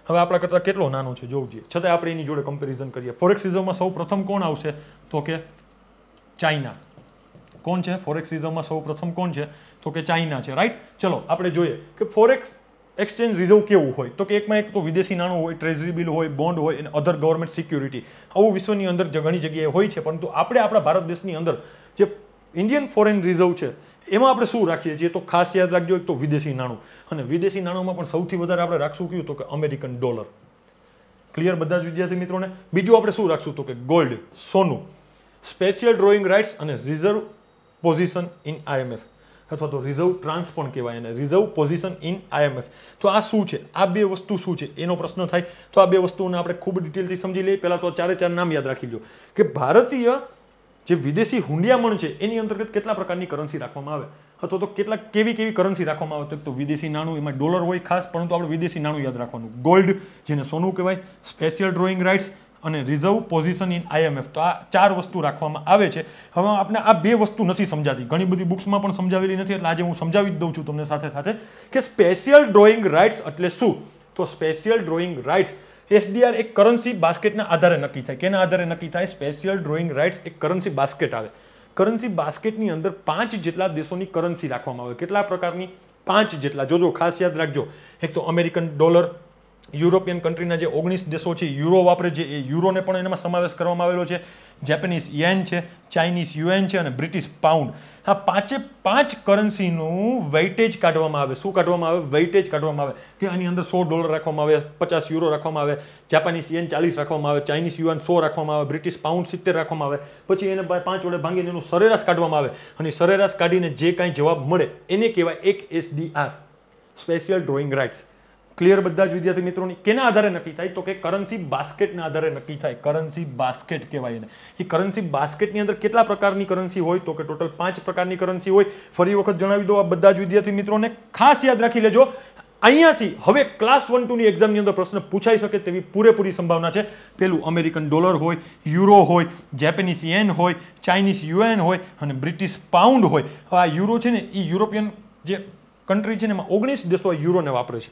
હવે આપણા કરતાં કેટલો નાનો છે જોવું જોઈએ, છતાં આપણે એની જોડે કમ્પેરિઝન કરીએ. ફોરેક્સ રિઝર્વમાં સૌ પ્રથમ કોણ આવશે, તો કે ચાઇના. કોણ છે ફોરેક્સ રિઝર્વમાં સૌ પ્રથમ? કોણ છે, તો કે ચાઇના છે, રાઈટ. ચલો આપણે જોઈએ કે ફોરેક્સ એક્સચેન્જ રિઝર્વ કેવું હોય, તો કે એકમાં એક તો વિદેશી નાણું હોય, ટ્રેઝરી બિલ હોય, બોન્ડ હોય અને અધર ગવર્મેન્ટ સિક્યુરિટી. આવું વિશ્વની અંદર ઘણી જગ્યાએ હોય છે, પરંતુ આપણે આપણા ભારત દેશની અંદર જે ઇન્ડિયન ફોરેન રિઝર્વ છે એમાં આપણે શું રાખીએ છીએ, તો ખાસ યાદ રાખજો, એક તો વિદેશી નાણું. અને વિદેશી નાણુંમાં પણ સૌથી વધારે આપણે રાખશું કયું, તો કે અમેરિકન ડોલર. ક્લિયર બધા જ વિદ્યાર્થી મિત્રોને? બીજું આપણે શું રાખશું, તો કે ગોલ્ડ, સોનું, સ્પેશિયલ ડ્રોઈંગ રાઇટ્સ અને રિઝર્વ પોઝિશન ઇન IMF, અથવા તો રિઝર્વ ટ્રાન્સ પણ કહેવાય અને રિઝર્વ પોઝિશન ઇન IMF. તો આ શું છે, આ બે વસ્તુ શું છે એનો પ્રશ્ન થાય. તો આ બે વસ્તુઓને આપણે ખૂબ ડિટેલથી સમજી લઈએ. પહેલા તો 4 નામ યાદ રાખી લો કે ભારતીય જે વિદેશી હુંડિયામણ છે એની અંતર્ગત કેટલા પ્રકારની કરન્સી રાખવામાં આવે. અથવા તો કેવી કરન્સી રાખવામાં આવે તો વિદેશી નાણું, એમાં ડોલર હોય ખાસ, પરંતુ આપણે વિદેશી નાણું યાદ રાખવાનું. ગોલ્ડ, જેને સોનું કહેવાય, સ્પેશિયલ ડ્રોઈંગ રાઇટ્સ અને રિઝર્વ પોઝિશન ઇન IMF. તો આ 4 વસ્તુ રાખવામાં આવે છે. હવે આપણે આ 2 વસ્તુ નથી સમજાતી, ઘણી બધી બુક્સમાં પણ સમજાવેલી નથી, એટલે આજે હું સમજાવી જ દઉં છું તમને સાથે સાથે કે સ્પેશિયલ ડ્રોઈંગ રાઇટ્સ એટલે શું. તો સ્પેશિયલ ડ્રોઈંગ રાઇટ્સ, SDR એક કરન્સી બાસ્કેટના આધારે નક્કી થાય. કેના આધારે નક્કી થાય? સ્પેશિયલ ડ્રોઈંગ રાઇટ્સ એક કરન્સી બાસ્કેટ આવે. કરન્સી બાસ્કેટની અંદર 5 જેટલા દેશોની કરન્સી રાખવામાં આવે. કેટલા પ્રકારની? 5 જેટલા. જોજો, ખાસ યાદ રાખજો. એક તો અમેરિકન ડોલર, યુરોપિયન કન્ટ્રીના જે 19 દેશો છે યુરો વાપરે છે, એ યુરોને પણ એનામાં સમાવેશ કરવામાં આવેલો છે. જેપનીઝ યેન છે, ચાઇનીઝ યુએન છે અને બ્રિટિશ પાઉન્ડ. આ 5 કરન્સીનું વેઇટેજ કાઢવામાં આવે. શું કાઢવામાં આવે? વેઇટેજ કાઢવામાં આવે કે આની અંદર $100 રાખવામાં આવે, 50 યુરો રાખવામાં આવે, જાપાનીઝ યેન 40 રાખવામાં આવે, ચાઇનીઝ યુએન 100 રાખવામાં આવે, બ્રિટિશ પાઉન્ડ 70 રાખવામાં આવે. પછી એને 5 વડે ભાંગીને એનું સરેરાશ કાઢવામાં આવે અને સરેરાશ કાઢીને જે કાંઈ જવાબ મળે એને કહેવાય એક SDR, special drawing rights. Clear બધા જ વિદ્યાર્થી મિત્રોની? કેના આધારે નક્કી થાય? તો કે કરન્સી બાસ્કેટના આધારે નક્કી થાય. કરન્સી બાસ્કેટ કહેવાય એને. એ કરન્સી બાસ્કેટની અંદર કેટલા પ્રકારની કરન્સી હોય? તો કે ટોટલ 5 પ્રકારની કરન્સી હોય. ફરી વખત જણાવી દો આ બધા જ વિદ્યાર્થી મિત્રોને, ખાસ યાદ રાખી લેજો. અહીંયાથી હવે ક્લાસ 1-2 ની એક્ઝામની અંદર પ્રશ્ન પૂછાઈ શકે તેવી પૂરેપૂરી સંભાવના છે. પેલું અમેરિકન ડોલર હોય, યુરો હોય, જેપનીઝ યેન હોય, ચાઇનીઝ યુએન હોય અને બ્રિટિશ પાઉન્ડ હોય. આ યુરો છે ને, એ યુરોપિયન જે કન્ટ્રી છે ને એમાં 19 દેશો યુરોને વાપરે છે.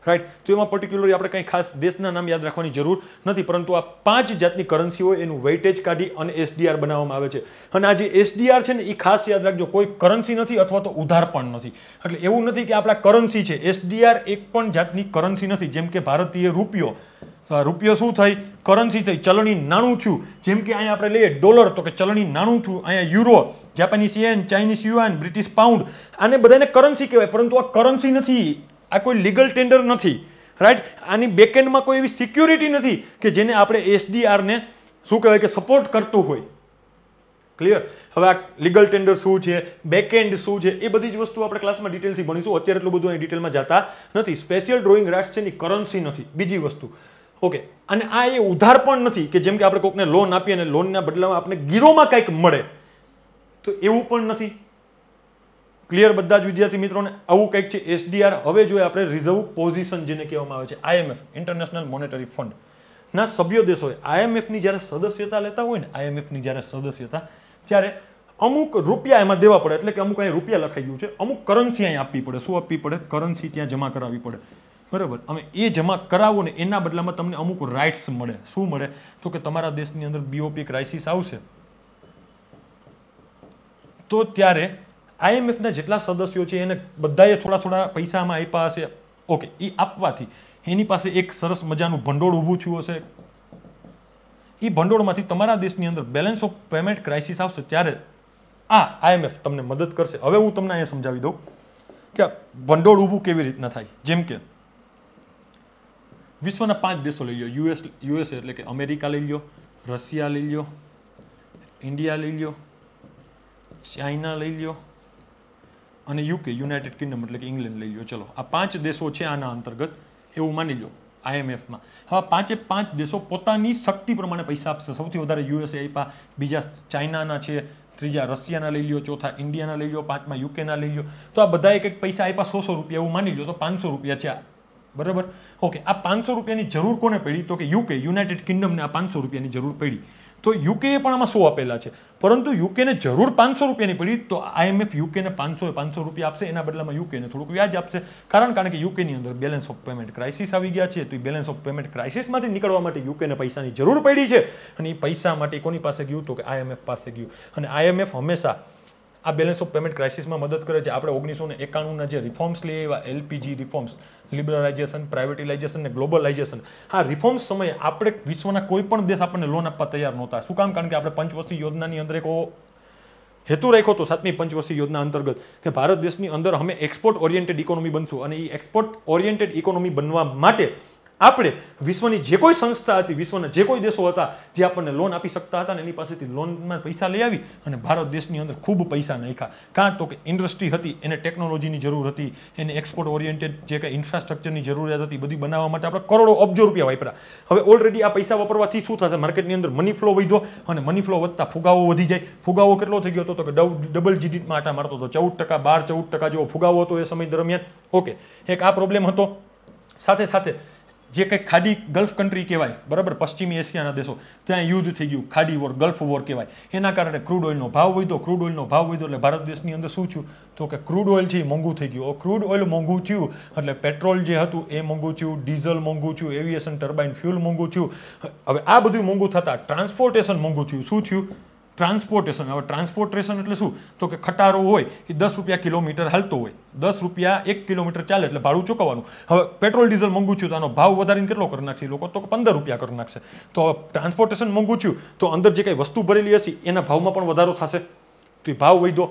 રાઈટ. તો એમાં પર્ટિક્યુલરલી આપણે કંઈ ખાસ દેશના નામ યાદ રાખવાની જરૂર નથી, પરંતુ આ 5 જાતની કરન્સી હોય એનું વેઇટેજ કાઢી અને SDR બનાવવામાં આવે છે. અને આ જે SDR છે ને એ ખાસ યાદ રાખજો, કોઈ કરન્સી નથી અથવા તો ઉધાર પણ નથી. એટલે એવું નથી કે આપણા કરન્સી છે. SDR એક પણ જાતની કરન્સી નથી. જેમ કે ભારતીય રૂપિયો, તો આ રૂપિયો શું થઈ? કરન્સી થઈ, ચલણી નાણું થયું. જેમ કે અહીંયા આપણે લઈએ ડોલર, તો કે ચલણી નાણું થયું. અહીંયા euro, Japanese yen, Chinese yuan, British pound, આને બધાને કરન્સી કહેવાય, પરંતુ આ કરન્સી નથી. આ કોઈ લીગલ ટેન્ડર નથી. રાઈટ. આની બેકએન્ડમાં કોઈ એવી સિક્યોરિટી નથી કે જેને આપણે SDR ને શું કહેવાય કે સપોર્ટ કરતું હોય. ક્લિયર? હવે આ લીગલ ટેન્ડર શું છે, બેકએન્ડ શું છે, એ બધી જ વસ્તુ આપણે ક્લાસમાં ડિટેલથી ભણીશું. અત્યારે એટલું બધું અહીં ડિટેલમાં જતા નથી. સ્પેશિયલ ડ્રોઈંગ રાઇટ્સ છે ની કરન્સી નથી. બીજી વસ્તુ, ઓકે. અને આ એ ઉધાર પણ નથી કે જેમ કે આપણે કોઈકને લોન આપીએ અને લોનના બદલામાં આપણે ગીરોમાં કંઈક મળે, તો એવું પણ નથી. ક્લિયર બધા જ વિદ્યાર્થી મિત્રોને? આવું કંઈક છે SDR. હવે જોઈએ આપણે રિઝર્વ પોઝિશન જેને કહેવામાં આવે છે. IMF, ઇન્ટરનેશનલ મોનેટરી ફંડ ના સભ્ય દેશોએ IMF ની જ્યારે સદસ્યતા લેતા હોય ને, IMF ની જ્યારે સદસ્યતા, ત્યારે અમુક રૂપિયા એમાં દેવા પડે. એટલે કે અમુક અહીં રૂપિયા લખાઈ ગયું છે, અમુક કરન્સી અહીં આપવી પડે. શું આપવી પડે? કરન્સી ત્યાં જમા કરાવવી પડે. બરાબર. અમે એ જમા કરાવો ને એના બદલામાં તમને અમુક રાઇટ્સ મળે. શું મળે? તો કે તમારા દેશની અંદર BOP ક્રાઇસિસ આવશે તો ત્યારે IMF ના જેટલા સદસ્યો છે એને બધાએ થોડા પૈસામાં આપ્યા હશે. ઓકે. એ આપવાથી એની પાસે એક સરસ મજાનું ભંડોળ ઊભું થયું હશે. એ ભંડોળમાંથી તમારા દેશની અંદર બેલેન્સ ઓફ પેમેન્ટ ક્રાઇસિસ આવશે ત્યારે આ IMF તમને મદદ કરશે. હવે હું તમને અહીંયા સમજાવી દઉં કે આ ભંડોળ ઊભું કેવી રીતના થાય. જેમ કે વિશ્વના 5 દેશો લઈ લો. USA એટલે કે અમેરિકા લઈ લો, રશિયા લઈ લો, ઇન્ડિયા લઈ લો, ચાઇના લઈ લો અને UK, યુનાઇટેડ કિંગડમ એટલે કે ઇંગ્લેન્ડ લઈ લો. ચલો, આ 5 દેશો છે આના અંતર્ગત, એવું માની લો IMFમાં. હવે 5 દેશો પોતાની શક્તિ પ્રમાણે પૈસા આપશે. સૌથી વધારે USA આપ્યા, બીજા ચાઇનાના છે, ત્રીજા રશિયાના લઈ લો, ચોથા ઇન્ડિયાના લઈ લો, 5મા UKના લઈ લો. તો આ બધાએ કંઈક પૈસા આપ્યા, 100 રૂપિયા એવું માની લો, તો 500 રૂપિયા છે. બરાબર. ઓકે. આ 500 રૂપિયાની જરૂર કોને પડી? તો કે UK, યુનાઇટેડ કિંગડમને આ 500 રૂપિયાની જરૂર પડી. તો UK એ પણ આમાં 100 આપેલા છે, પરંતુ UK ને જરૂર 500 રૂપિયાની પડી, તો IMF UK ને 500 રૂપિયા આપશે. એના બદલામાં UK ને થોડુંક વ્યાજ આપશે. કારણ કે UK ની અંદર બેલેન્સ ઓફ પેમેન્ટ ક્રાઇસિસ આવી ગયા છે. તો એ બેલેન્સ ઓફ પેમેન્ટ ક્રાઇસિસમાંથી નીકળવા માટે UK ને પૈસાની જરૂર પડી છે. અને એ પૈસા માટે કોની પાસે ગયું? તો કે IMF પાસે ગયું. અને IMF હંમેશા આ બેલેન્સ ઓફ પેમેન્ટ ક્રાઇસિસમાં મદદ કરે છે. આપણે 1991ના જે રિફોર્મ્સ લઈ આવ્યા, LPG રિફોર્મ્સ, લિબરલાઇઝેશન, પ્રાઇવેટાઇઝેશન ને ગ્લોબલાઇઝેશન, આ રિફોર્મ્સ સમયે આપણે વિશ્વના કોઈ પણ દેશ આપણને લોન આપવા તૈયાર નહોતા. શું કામ? કારણ કે આપણે પંચવર્ષીય યોજનાની અંદર એક હેતુ રાખ્યો હતો 7મી પંચવર્ષીય યોજના અંતર્ગત કે ભારત દેશની અંદર અમે એક્સપોર્ટ ઓરિએન્ટેડ ઇકોનોમી બનશું. અને એ એક્સપોર્ટ ઓરિએન્ટેડ ઇકોનોમી બનવા માટે આપણે વિશ્વની જે કોઈ સંસ્થા હતી, વિશ્વના જે કોઈ દેશો હતા જે આપણને લોન આપી શકતા હતા ને એની પાસેથી લોનમાં પૈસા લઈ આવી અને ભારત દેશની અંદર ખૂબ પૈસા નાખ્યા. કાં તો કે ઇન્ડસ્ટ્રી હતી, એને ટેકનોલોજીની જરૂર હતી, એને એક્સપોર્ટ ઓરિએન્ટેડ જે કંઈ ઇન્ફ્રાસ્ટ્રક્ચરની જરૂરિયાત હતી બધી બનાવવા માટે આપણે કરોડો અબજો રૂપિયા વાપર્યા. હવે ઓલરેડી આ પૈસા વાપરવાથી શું થશે? માર્કેટની અંદર મની ફ્લો વધ્યો અને મની ફ્લો વધતા ફુગાવો વધી જાય. ફુગાવો કેટલો થઈ ગયો હતો? તો કે ડબલ ડિજિટમાં આટા મારતો હતો. 14%, 12-14% જેવો ફુગાવો હતો એ સમય દરમિયાન. ઓકે, એક આ પ્રોબ્લેમ હતો. સાથે સાથે જે કંઈ ખાડી ગલ્ફ કન્ટ્રી કહેવાય, બરાબર, પશ્ચિમી એશિયાના દેશો, ત્યાં યુદ્ધ થઈ ગયું, ખાડી વોર, ગલ્ફ વોર કહેવાય. એના કારણે ક્રૂડ ઓઇલનો ભાવ વધ્યો. ક્રૂડ ઓઇલનો ભાવ વધ્યો એટલે ભારત દેશની અંદર શું થયું? તો કે ક્રૂડ ઓઇલ છે એ મોંઘું થઈ ગયું. ક્રૂડ ઓઇલ મોંઘું થયું એટલે પેટ્રોલ જે હતું એ મોંઘું થયું, ડીઝલ મોંઘું થયું, એવિએશન ટર્બાઇન ફ્યુલ મોંઘું થયું. હવે આ બધું મોંઘું થતાં ટ્રાન્સપોર્ટેશન મોંઘું થયું. શું થયું? ટ્રાન્સપોર્ટેશન. હવે ટ્રાન્સપોર્ટેશન એટલે શું? તો કે ખટારો હોય એ 10 રૂપિયા કિલોમીટર હાલતો હોય, 10 રૂપિયા 1 કિલોમીટર ચાલે એટલે ભાડું ચૂકવવાનું. હવે પેટ્રોલ ડીઝલ મોંઘું થયું તો આનો ભાવ વધારીને કેટલો કરી નાખશે લોકો? તો 15 રૂપિયા કરી નાખશે. તો ટ્રાન્સપોર્ટેશન મોંઘું થયું તો અંદર જે કંઈ વસ્તુ ભરેલી હશે એના ભાવમાં પણ વધારો થશે. તો એ ભાવ વધ્યો.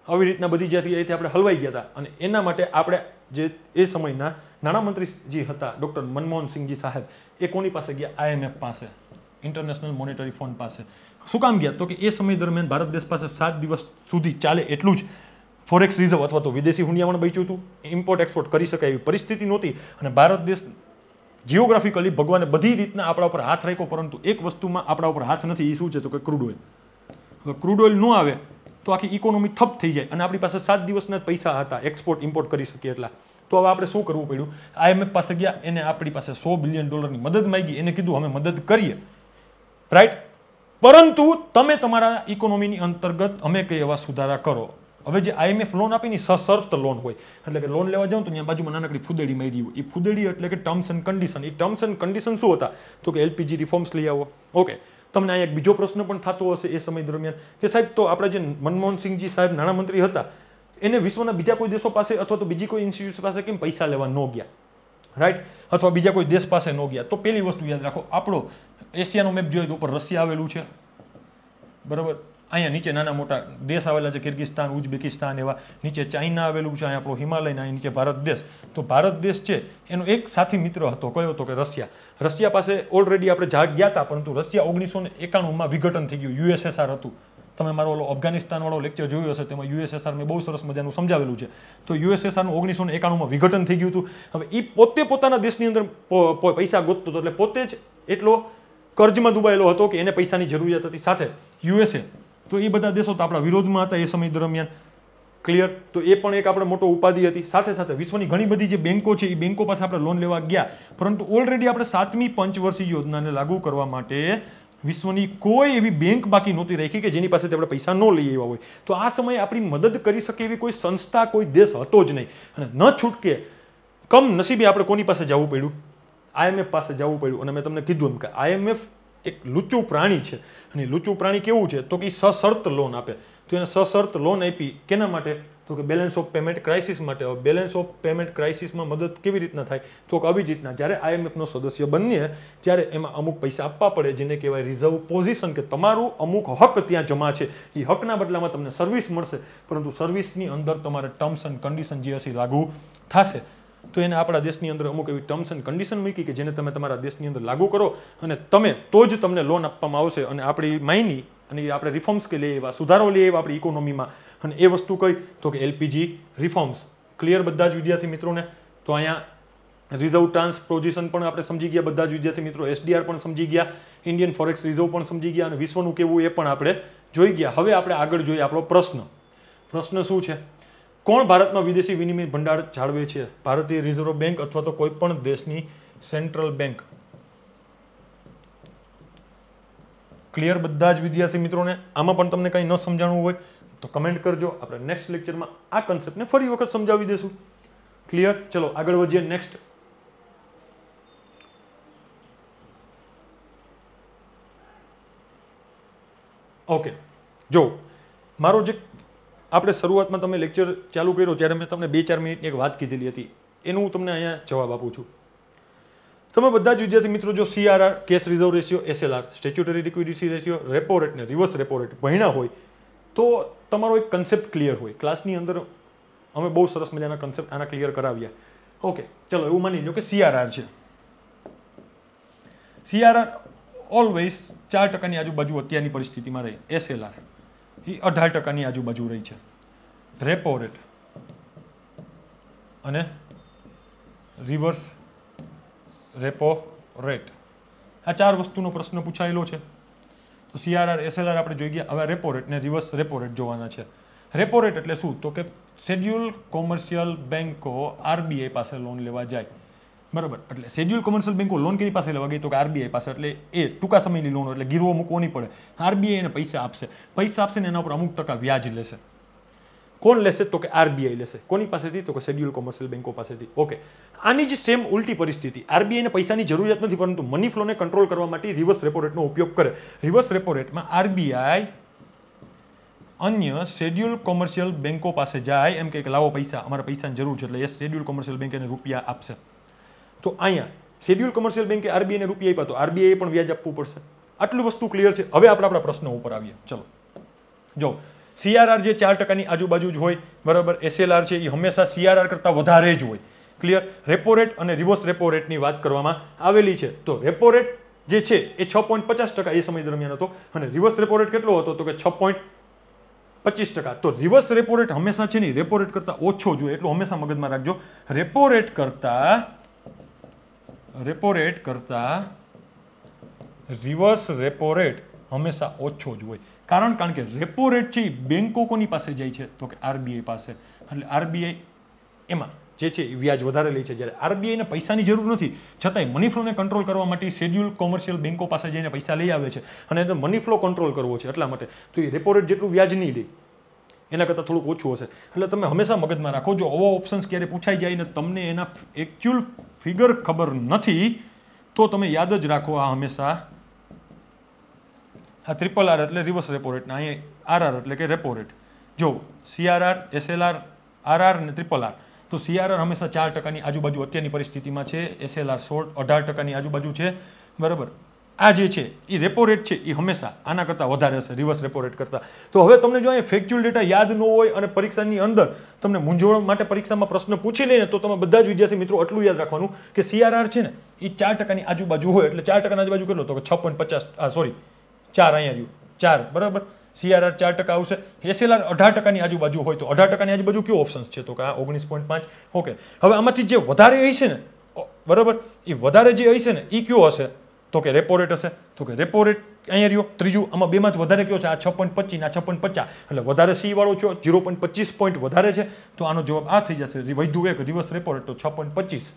આવી રીતના બધી જ્યાંથી અહીંથી આપણે હલવાઈ ગયા હતા અને એના માટે આપણે જે એ સમયના નાણામંત્રી જે હતા ડૉક્ટર મનમોહન સિંહજી સાહેબ, એ કોની પાસે ગયા? IMF પાસે, ઇન્ટરનેશનલ મોનેટરી ફંડ પાસે. શું કામ ગયા? તો કે એ સમય દરમિયાન ભારત દેશ પાસે 7 દિવસ સુધી ચાલે એટલું જ ફોરેક્સ રિઝર્વ અથવા તો વિદેશી હુંડિયામણ બચ્યું હતું. ઇમ્પોર્ટ એક્સપોર્ટ કરી શકાય એવી પરિસ્થિતિ નહોતી અને ભારત દેશ જિયોગ્રાફિકલી ભગવાને બધી રીતના આપણા ઉપર હાથ રાખ્યો, પરંતુ એક વસ્તુમાં આપણા ઉપર હાથ નથી. એ શું છે? તો કે ક્રૂડ ઓઇલ. હવે ક્રૂડ ઓઇલ ન આવે તો આખી ઇકોનોમી ઠપ થઈ જાય અને આપણી પાસે 7 દિવસના પૈસા હતા એક્સપોર્ટ ઇમ્પોર્ટ કરી શકીએ એટલા. તો હવે આપણે શું કરવું પડ્યું? IMF પાસે ગયા, એને આપણી પાસે $100 બિલિયન મદદ માંગી. એને કીધું અમે મદદ કરીએ, રાઈટ, પરંતુ તમે તમારા ઇકોનોમીની અંતર્ગત અમે કઈ એવા સુધારા કરો. હવે જે IMF લોન આપીને સશર્ત લોન હોય, એટલે કે લોન લેવા જાવ તો ત્યાં બાજુમાં નાનકડી ફૂદેડી મારી હોય. એ ફૂદેડી એટલે કે terms and condition. A terms and condition શું હતા? તો કે LPG રિફોર્મ્સ લઈ આવો. ઓકે, તમને અહીંયા એક બીજો પ્રશ્ન પણ થતો હશે એ સમય દરમિયાન કે સાહેબ તો આપણે જે મનમોહનસિંહજી સાહેબ નાણામંત્રી હતા એને વિશ્વના બીજા કોઈ દેશો પાસે અથવા તો બીજી કોઈ ઇન્સ્ટિટ્યૂટ પાસે કેમ પૈસા લેવા ન ગયા, રાઈટ, અથવા બીજા કોઈ દેશ પાસે ન ગયા? તો પહેલી વસ્તુ યાદ રાખો, આપણો એશિયાનો મેપ જોઈએ તો ઉપર રશિયા આવેલું છે, બરાબર, અહીંયા નીચે નાના મોટા દેશ આવેલા છે, કિર્ગિસ્તાન, ઉઝબેકિસ્તાન, એવા નીચે ચાઇના આવેલું છે, અહીંયા આપણો હિમાલય, અહીં નીચે ભારત દેશ. તો ભારત દેશ છે એનો એક સાથી મિત્ર હતો, કયો હતો? કે રશિયા. રશિયા પાસે ઓલરેડી આપણે ગયા હતા, પરંતુ રશિયા 1991માં વિઘટન થઈ ગયું, USSR હતું. તમે મારો ઓલો અફઘાનિસ્તાન વાળો લેક્ચર જોયો હશે, તેમાં USSR મેં બહુ સરસ મજાનું સમજાવેલું છે. તો USSRનું 1991માં વિઘટન થઈ ગયું હતું. હવે એ પોતે પોતાના દેશની અંદર પૈસા ગોતતો હતો, એટલે પોતે જ એટલો કર્જમાં ડૂબાયેલો હતો કે એને પૈસાની જરૂરિયાત હતી. સાથે USA, તો એ બધા દેશો તો આપણા વિરોધમાં હતા એ સમય દરમિયાન. ક્લિયર? તો એ પણ એક આપણે મોટો ઉપાધિ હતી. સાથે સાથે વિશ્વની ઘણી બધી જે બેંકો છે એ બેંકો પાસે આપણે લોન લેવા ગયા, પરંતુ ઓલરેડી આપણે 7મી પંચવર્ષીય યોજનાને લાગુ કરવા માટે વિશ્વની કોઈ એવી બેંક બાકી નહોતી રાખી કે જેની પાસેથી આપણે પૈસા ન લઈ આવ્યા હોય. તો આ સમયે આપણી મદદ કરી શકે એવી કોઈ સંસ્થા, કોઈ દેશ હતો જ નહીં. અને ન છૂટકે કમ નસીબે આપણે કોની પાસે જવું પડ્યું? IMF પાસે જવું પડ્યું. અને મેં તમને કીધું એમ કે IMF એક લુચ્ચું પ્રાણી છે. અને લુચ્ચું પ્રાણી કેવું છે? તો કે સશર્ત લોન આપે. તો એને સશર્ત લોન આપી કેના માટે? તો કે બેલેન્સ ઓફ પેમેન્ટ ક્રાઇસિસ માટે. હવે બેલેન્સ ઓફ પેમેન્ટ ક્રાઇસિસમાં મદદ કેવી રીતના થાય? તો કે આવી જ રીતના જ્યારે IMFનો સદસ્ય બનીએ ત્યારે એમાં અમુક પૈસા આપવા પડે, જેને કહેવાય રિઝર્વ પોઝિશન, કે તમારું અમુક હક ત્યાં જમા છે. એ હકના બદલામાં તમને સર્વિસ મળશે, પરંતુ સર્વિસની અંદર તમારે ટર્મ્સ એન્ડ કન્ડિશન જે હશે લાગુ થશે. તો એને આપણા દેશની અંદર અમુક એવી ટર્મ્સ એન્ડ કન્ડિશન મૂકી કે જેને તમે તમારા દેશની અંદર લાગુ કરો અને તમે તો જ તમને લોન આપવામાં આવશે. અને આપણી માયની અને આપણે રિફોર્મ્સ કે લઈએ એવા સુધારો લઈએ એવા આપણી ઇકોનોમીમાં. અને એ વસ્તુ કઈ? તો કે LPG રિફોર્મ્સ. ક્લિયર બધા જ વિદ્યાર્થી મિત્રોને? તો અહીંયા રિઝર્વ ટ્રાન્સપોઝિશન પણ આપણે સમજી ગયા બધા જ વિદ્યાર્થી મિત્રો, SDR પણ સમજી ગયા, ઇન્ડિયન ફોરેક્સ રિઝર્વ પણ સમજી ગયા, અને વિશ્વનું કેવું એ પણ આપણે જોઈ ગયા. હવે આપણે આગળ જોઈએ આપણો પ્રશ્ન. પ્રશ્ન શું છે? કોણ ભારતમાં વિદેશી વિનિમય ભંડાર જાળવે છે? ભારતીય રિઝર્વ બેંક અથવા તો કોઈ પણ દેશની સેન્ટ્રલ બેંક. ક્લિયર બધા જ વિદ્યાર્થી મિત્રોને? આમાં પણ તમને કંઈ ન સમજાણવું હોય તો કમેન્ટ કરજો. આપણે નેક્સ્ટ લેક્ચરમાં આ કન્સેપ્ટને ફરી વખત સમજાવી દેશું. ક્લિયર? ચલો આગળ વધીએ. નેક્સ્ટ ઓકે, જો મારો જે આપણે શરૂઆતમાં તમે લેક્ચર ચાલુ કર્યો ત્યારે મેં તમને 2-4 મિનિટની એક વાત કીધેલી હતી, એનું હું તમને અહીંયા જવાબ આપું છું. તમે બધા જ વિદ્યાર્થી મિત્રો જો CRR, cache reserve ratio, SLR, statutory liquidity ratio, repo rate ને રિવર્સ રેપો રેટ ભણ્યા હોય તો તમારો એક કન્સેપ્ટ ક્લિયર હોય. ક્લાસની અંદર અમે બહુ સરસ મજાના કન્સેપ્ટ આના ક્લિયર કરાવ્યા. ઓકે, ચલો એવું માની લો કે CRR છે, CRR ઓલવેઝ 4% આજુબાજુ અત્યારની પરિસ્થિતિમાં રહી. SLR એ 18% આજુબાજુ રહી છે. રેપો રેટ અને રિવર્સ રેપો રેટ, આ 4 વસ્તુનો પ્રશ્ન પૂછાયેલો છે. તો CRR SLR આપણે જોઈ ગયા. હવે રેપો રેટ ને રિવર્સ રેપો રેટ જોવાના છે. રેપો રેટ એટલે શું? તો કે શેડ્યુલ કોમર્શિયલ બેન્કો RBI પાસે લોન લેવા જાય, બરાબર. એટલે શેડ્યુલ કોમર્શિયલ બેન્કો લોન કેની પાસે લેવા ગઈ? તો કે RBI પાસે. એટલે એ ટૂંકા સમયની લોન, એટલે ગીરવો મૂકવો નહીં પડે. RBI એને પૈસા આપશે ને એના ઉપર અમુક ટકા વ્યાજ લેશે. કોણ લેશે? તો કે RBI લેશે. કોની પાસેથી? તો કે શેડ્યુલ કોમર્શિયલ બેન્કો પાસેથી. ઓકે, આની જ સેમ ઉલટી પરિસ્થિતિ. RBI ને પૈસાની જરૂરિયાત નથી, પરંતુ મની ફ્લોને કંટ્રોલ કરવા માટે રિવર્સ રેપો રેટનો ઉપયોગ કરે. રિવર્સ રેપો રેટમાં RBI અન્ય શેડ્યુલ કોમર્શિયલ બેન્કો પાસે જાય, એમ કે લાવો પૈસા, અમારે પૈસાની જરૂર છે, એટલે એ શેડ્યુલ કોમર્શિયલ બેન્ક એને રૂપિયા આપશે. તો અહીંયા શેડ્યુલ કોમર્શિયલ બેન્કે RBI ને રૂપિયા આપ્યા, તો RBI પણ વ્યાજ આપવું પડશે. આટલી વસ્તુ ક્લિયર છે. હવે આપણે આપણા પ્રશ્નો ઉપર આવીએ. ચલો જો, CRR જે 4%ની આજુબાજુ જ હોય, બરાબર. SLR છે એ હંમેશા CRR કરતાં વધારે જ હોય. ક્લિયર. રેપો રેટ અને રિવર્સ રેપો રેટની વાત કરવામાં આવેલી છે. તો રેપો રેટ જે છે એ 6.50% એ સમય દરમિયાન હતો, અને રિવર્સ રેપો રેટ કેટલો હતો? તો કે 6.25%. તો રિવર્સ રેપો રેટ હંમેશા છે ને રેપો રેટ કરતાં ઓછો જોઈએ, એટલું હંમેશા મગજમાં રાખજો. રેપો રેટ કરતાં રિવર્સ રેપો રેટ હંમેશા ઓછો જ હોય. કારણ કે રેપો રેટ છે એ બેન્કો કોની પાસે જાય છે? તો કે RBI પાસે. એટલે RBI એમાં જે છે એ વ્યાજ વધારે લે છે. જ્યારે RBI ને પૈસાની જરૂર નથી, છતાંય મની ફ્લોને કંટ્રોલ કરવા માટે શેડ્યુલ કોમર્શિયલ બેન્કો પાસે જઈને પૈસા લઈ આવે છે, અને તો મની ફ્લો કંટ્રોલ કરવો છે એટલા માટે. તો એ રેપો રેટ જેટલું વ્યાજ નહીં લે, એના કરતાં થોડુંક ઓછું હશે. એટલે તમે હંમેશા મગજમાં રાખો, જો આવા ઓપ્શન્સ ક્યારે પૂછાઈ જાય ને તમને એના એકચ્યુઅલ ફિગર ખબર નથી, તો તમે યાદ જ રાખો આ હંમેશા આ RRR એટલે રિવર્સ રેપો રેટ, અહીંયા RR એટલે કે રેપો રેટ. જો CRR, SLR, RR અને RRR, તો CRR હંમેશા 4%ની આજુબાજુ અત્યારની પરિસ્થિતિમાં છે. SLR 18%ની આજુબાજુ છે, બરાબર. આ જે છે એ રેપો રેટ છે એ હંમેશા આના કરતાં વધારે હશે, રિવર્સ રેપો રેટ કરતાં. તો હવે તમને જો અહીંયા ફેક્ચ્યુઅલ ડેટા યાદ ન હોય અને પરીક્ષાની અંદર તમને મૂંઝવણ માટે પરીક્ષામાં પ્રશ્ન પૂછી લઈને, તો તમે બધા જ વિદ્યાર્થી મિત્રો એટલું યાદ રાખવાનું કે CRR છે ને એ 4%ની આજુબાજુ હોય. એટલે 4%ની આજુબાજુ કેટલો? તો કે 6.50, સોરી 4, અહીંયા રહ્યું 4, બરાબર. CRR 4% આવશે. SLR 18%ની આજુબાજુ હોય, તો 18%ની આજુબાજુ કયો ઓપ્શન છે? તો કે આ 19.5. ઓકે, હવે આમાંથી જે વધારે હશે ને, બરાબર, એ વધારે જે હશે ને એ કયો હશે? તો કે રેપો રેટ હશે. તો કે રેપો રેટ અહીંયા રહ્યો ત્રીજું. આમાં બેમાંથી વધારે કયો છે? આ 6.25 ને આ 6.50. એટલે વધારે C વાળો છે, 0.25 પોઈન્ટ વધારે છે. તો આનો જવાબ આ થઈ જશે. વધુ એક રિવર્સ રેપો રેટ, તો 6.25.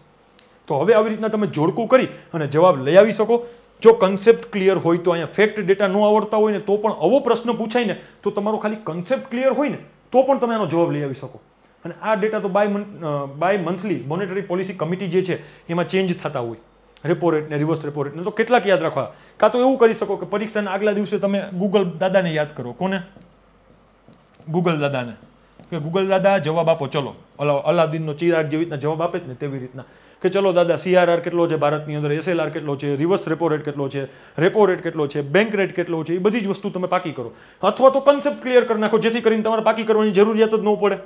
તો હવે આવી રીતના તમે જોડકું કરી અને જવાબ લઈ આવી શકો. જો કન્સેપ્ટ ક્લિયર હોય તો, અહીંયા ફેક્ટ ડેટા ન આવડતા હોય ને તો પણ આવો પ્રશ્ન પૂછાય ને, તો તમારો ખાલી કન્સેપ્ટ ક્લિયર હોય ને તો પણ તમે આનો જવાબ લઈ આવી શકો. અને આ ડેટા તો by monthly monetary policy committee જે છે એમાં ચેન્જ થતા હોય. રેપો રેટ ને રિવર્સ રેપો રેટ ને તો કેટલાક યાદ રાખવા. કાં તો એવું કરી શકો કે પરીક્ષાના આગલા દિવસે તમે ગૂગલ દાદાને યાદ કરો. કોને? ગૂગલ દાદાને. કે ગૂગલ દાદા જવાબ આપો. ચલો, અલાદીનનો ચિરાગ જેવી રીતના જવાબ આપે જ ને તેવી રીતના કે ચલો દાદા, CRR કેટલો છે ભારતની અંદર, SLR કેટલો છે, રિવર્સ રેપો રેટ કેટલો છે, રેપો રેટ કેટલો છે, બેંક રેટ કેટલો છે, એ બધી જ વસ્તુ તમે પાકી કરો. અથવા તો કન્સેપ્ટ ક્લિયર કરી નાખો, જેથી કરીને તમારે પાકી કરવાની જરૂરિયાત જ ન પડે.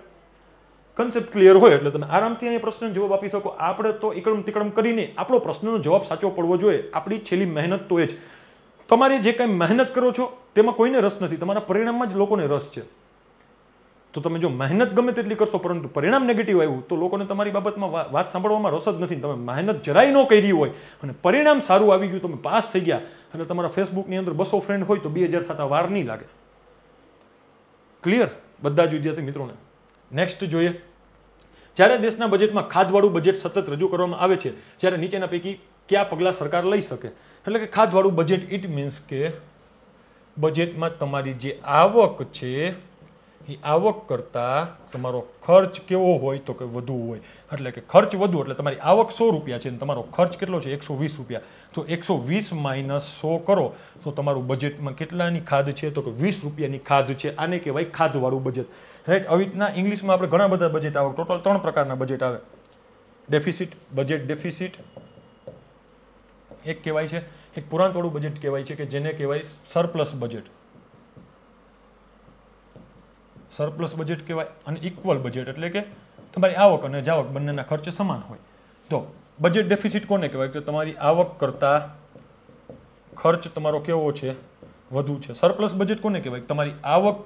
કન્સેપ્ટ ક્લિયર હોય એટલે તમે આરામથી અહીંયા પ્રશ્નનો જવાબ આપી શકો. આપણે તો એકડમ તિકડમ કરીને આપણો પ્રશ્નનો જવાબ સાચો પડવો જોઈએ. આપણી છેલ્લી મહેનત તો એ જ. તમારે જે કંઈ મહેનત કરો છો તેમાં કોઈને રસ નથી, તમારા પરિણામમાં જ લોકોને રસ છે. તો તમે જો મહેનત ગમે તેટલી કરશો, પરંતુ પરિણામ નેગેટિવ આવ્યું, તો લોકોને તમારી બાબતમાં વાત સાંભળવામાં રસ જ નથી. તમે મહેનત જરાય ન કરી હોય અને પરિણામ સારું આવી ગયું, તમે પાસ થઈ ગયા, અને તમારા ફેસબુકની અંદર 200 ફ્રેન્ડ હોય તો 2000 થતા વાર નહીં લાગે. ક્લિયર બધા જ વિદ્યાર્થી મિત્રોને? નેક્સ્ટ જોઈએ. જ્યારે દેશના બજેટમાં ખાધવાળું બજેટ સતત રજૂ કરવામાં આવે છે, જ્યારે નીચેના પૈકી કયા પગલાં સરકાર લઈ શકે? એટલે કે ખાધવાળું બજેટ ઇટ મીન્સ કે બજેટમાં તમારી જે આવક છે એ આવક કરતાં તમારો ખર્ચ કેવો હોય? તો કે વધુ હોય. એટલે કે ખર્ચ વધુ, એટલે તમારી આવક 100 રૂપિયા છે અને તમારો ખર્ચ કેટલો છે? 120 રૂપિયા. તો 120 માઇનસ 100 કરો તો તમારું બજેટમાં કેટલાની ખાધ છે? તો કે 20 રૂપિયાની ખાધ છે. આને કહેવાય ખાધવાળું બજેટ. રાઈટ. આવી રીતના ઇંગ્લિશમાં આપણે ઘણા બધા બજેટ આવે. ટોટલ 3 પ્રકારના બજેટ આવે. ડેફિસિટ, બજેટ ડેફિસિટ એક કહેવાય છે, એક પુરાંતવાળું બજેટ કહેવાય છે, કે જેને કહેવાય સરપ્લસ બજેટ. સરપ્લસ બજેટ કહેવાય. અને ઇક્વલ બજેટ એટલે કે તમારી આવક અને જાવક બંનેના ખર્ચ સમાન હોય. તો બજેટ ડેફિસિટ કોને કહેવાય? કે તમારી આવક કરતાં ખર્ચ તમારો કેવો છે? વધુ છે. સરપ્લસ બજેટ કોને કહેવાય? તમારી આવક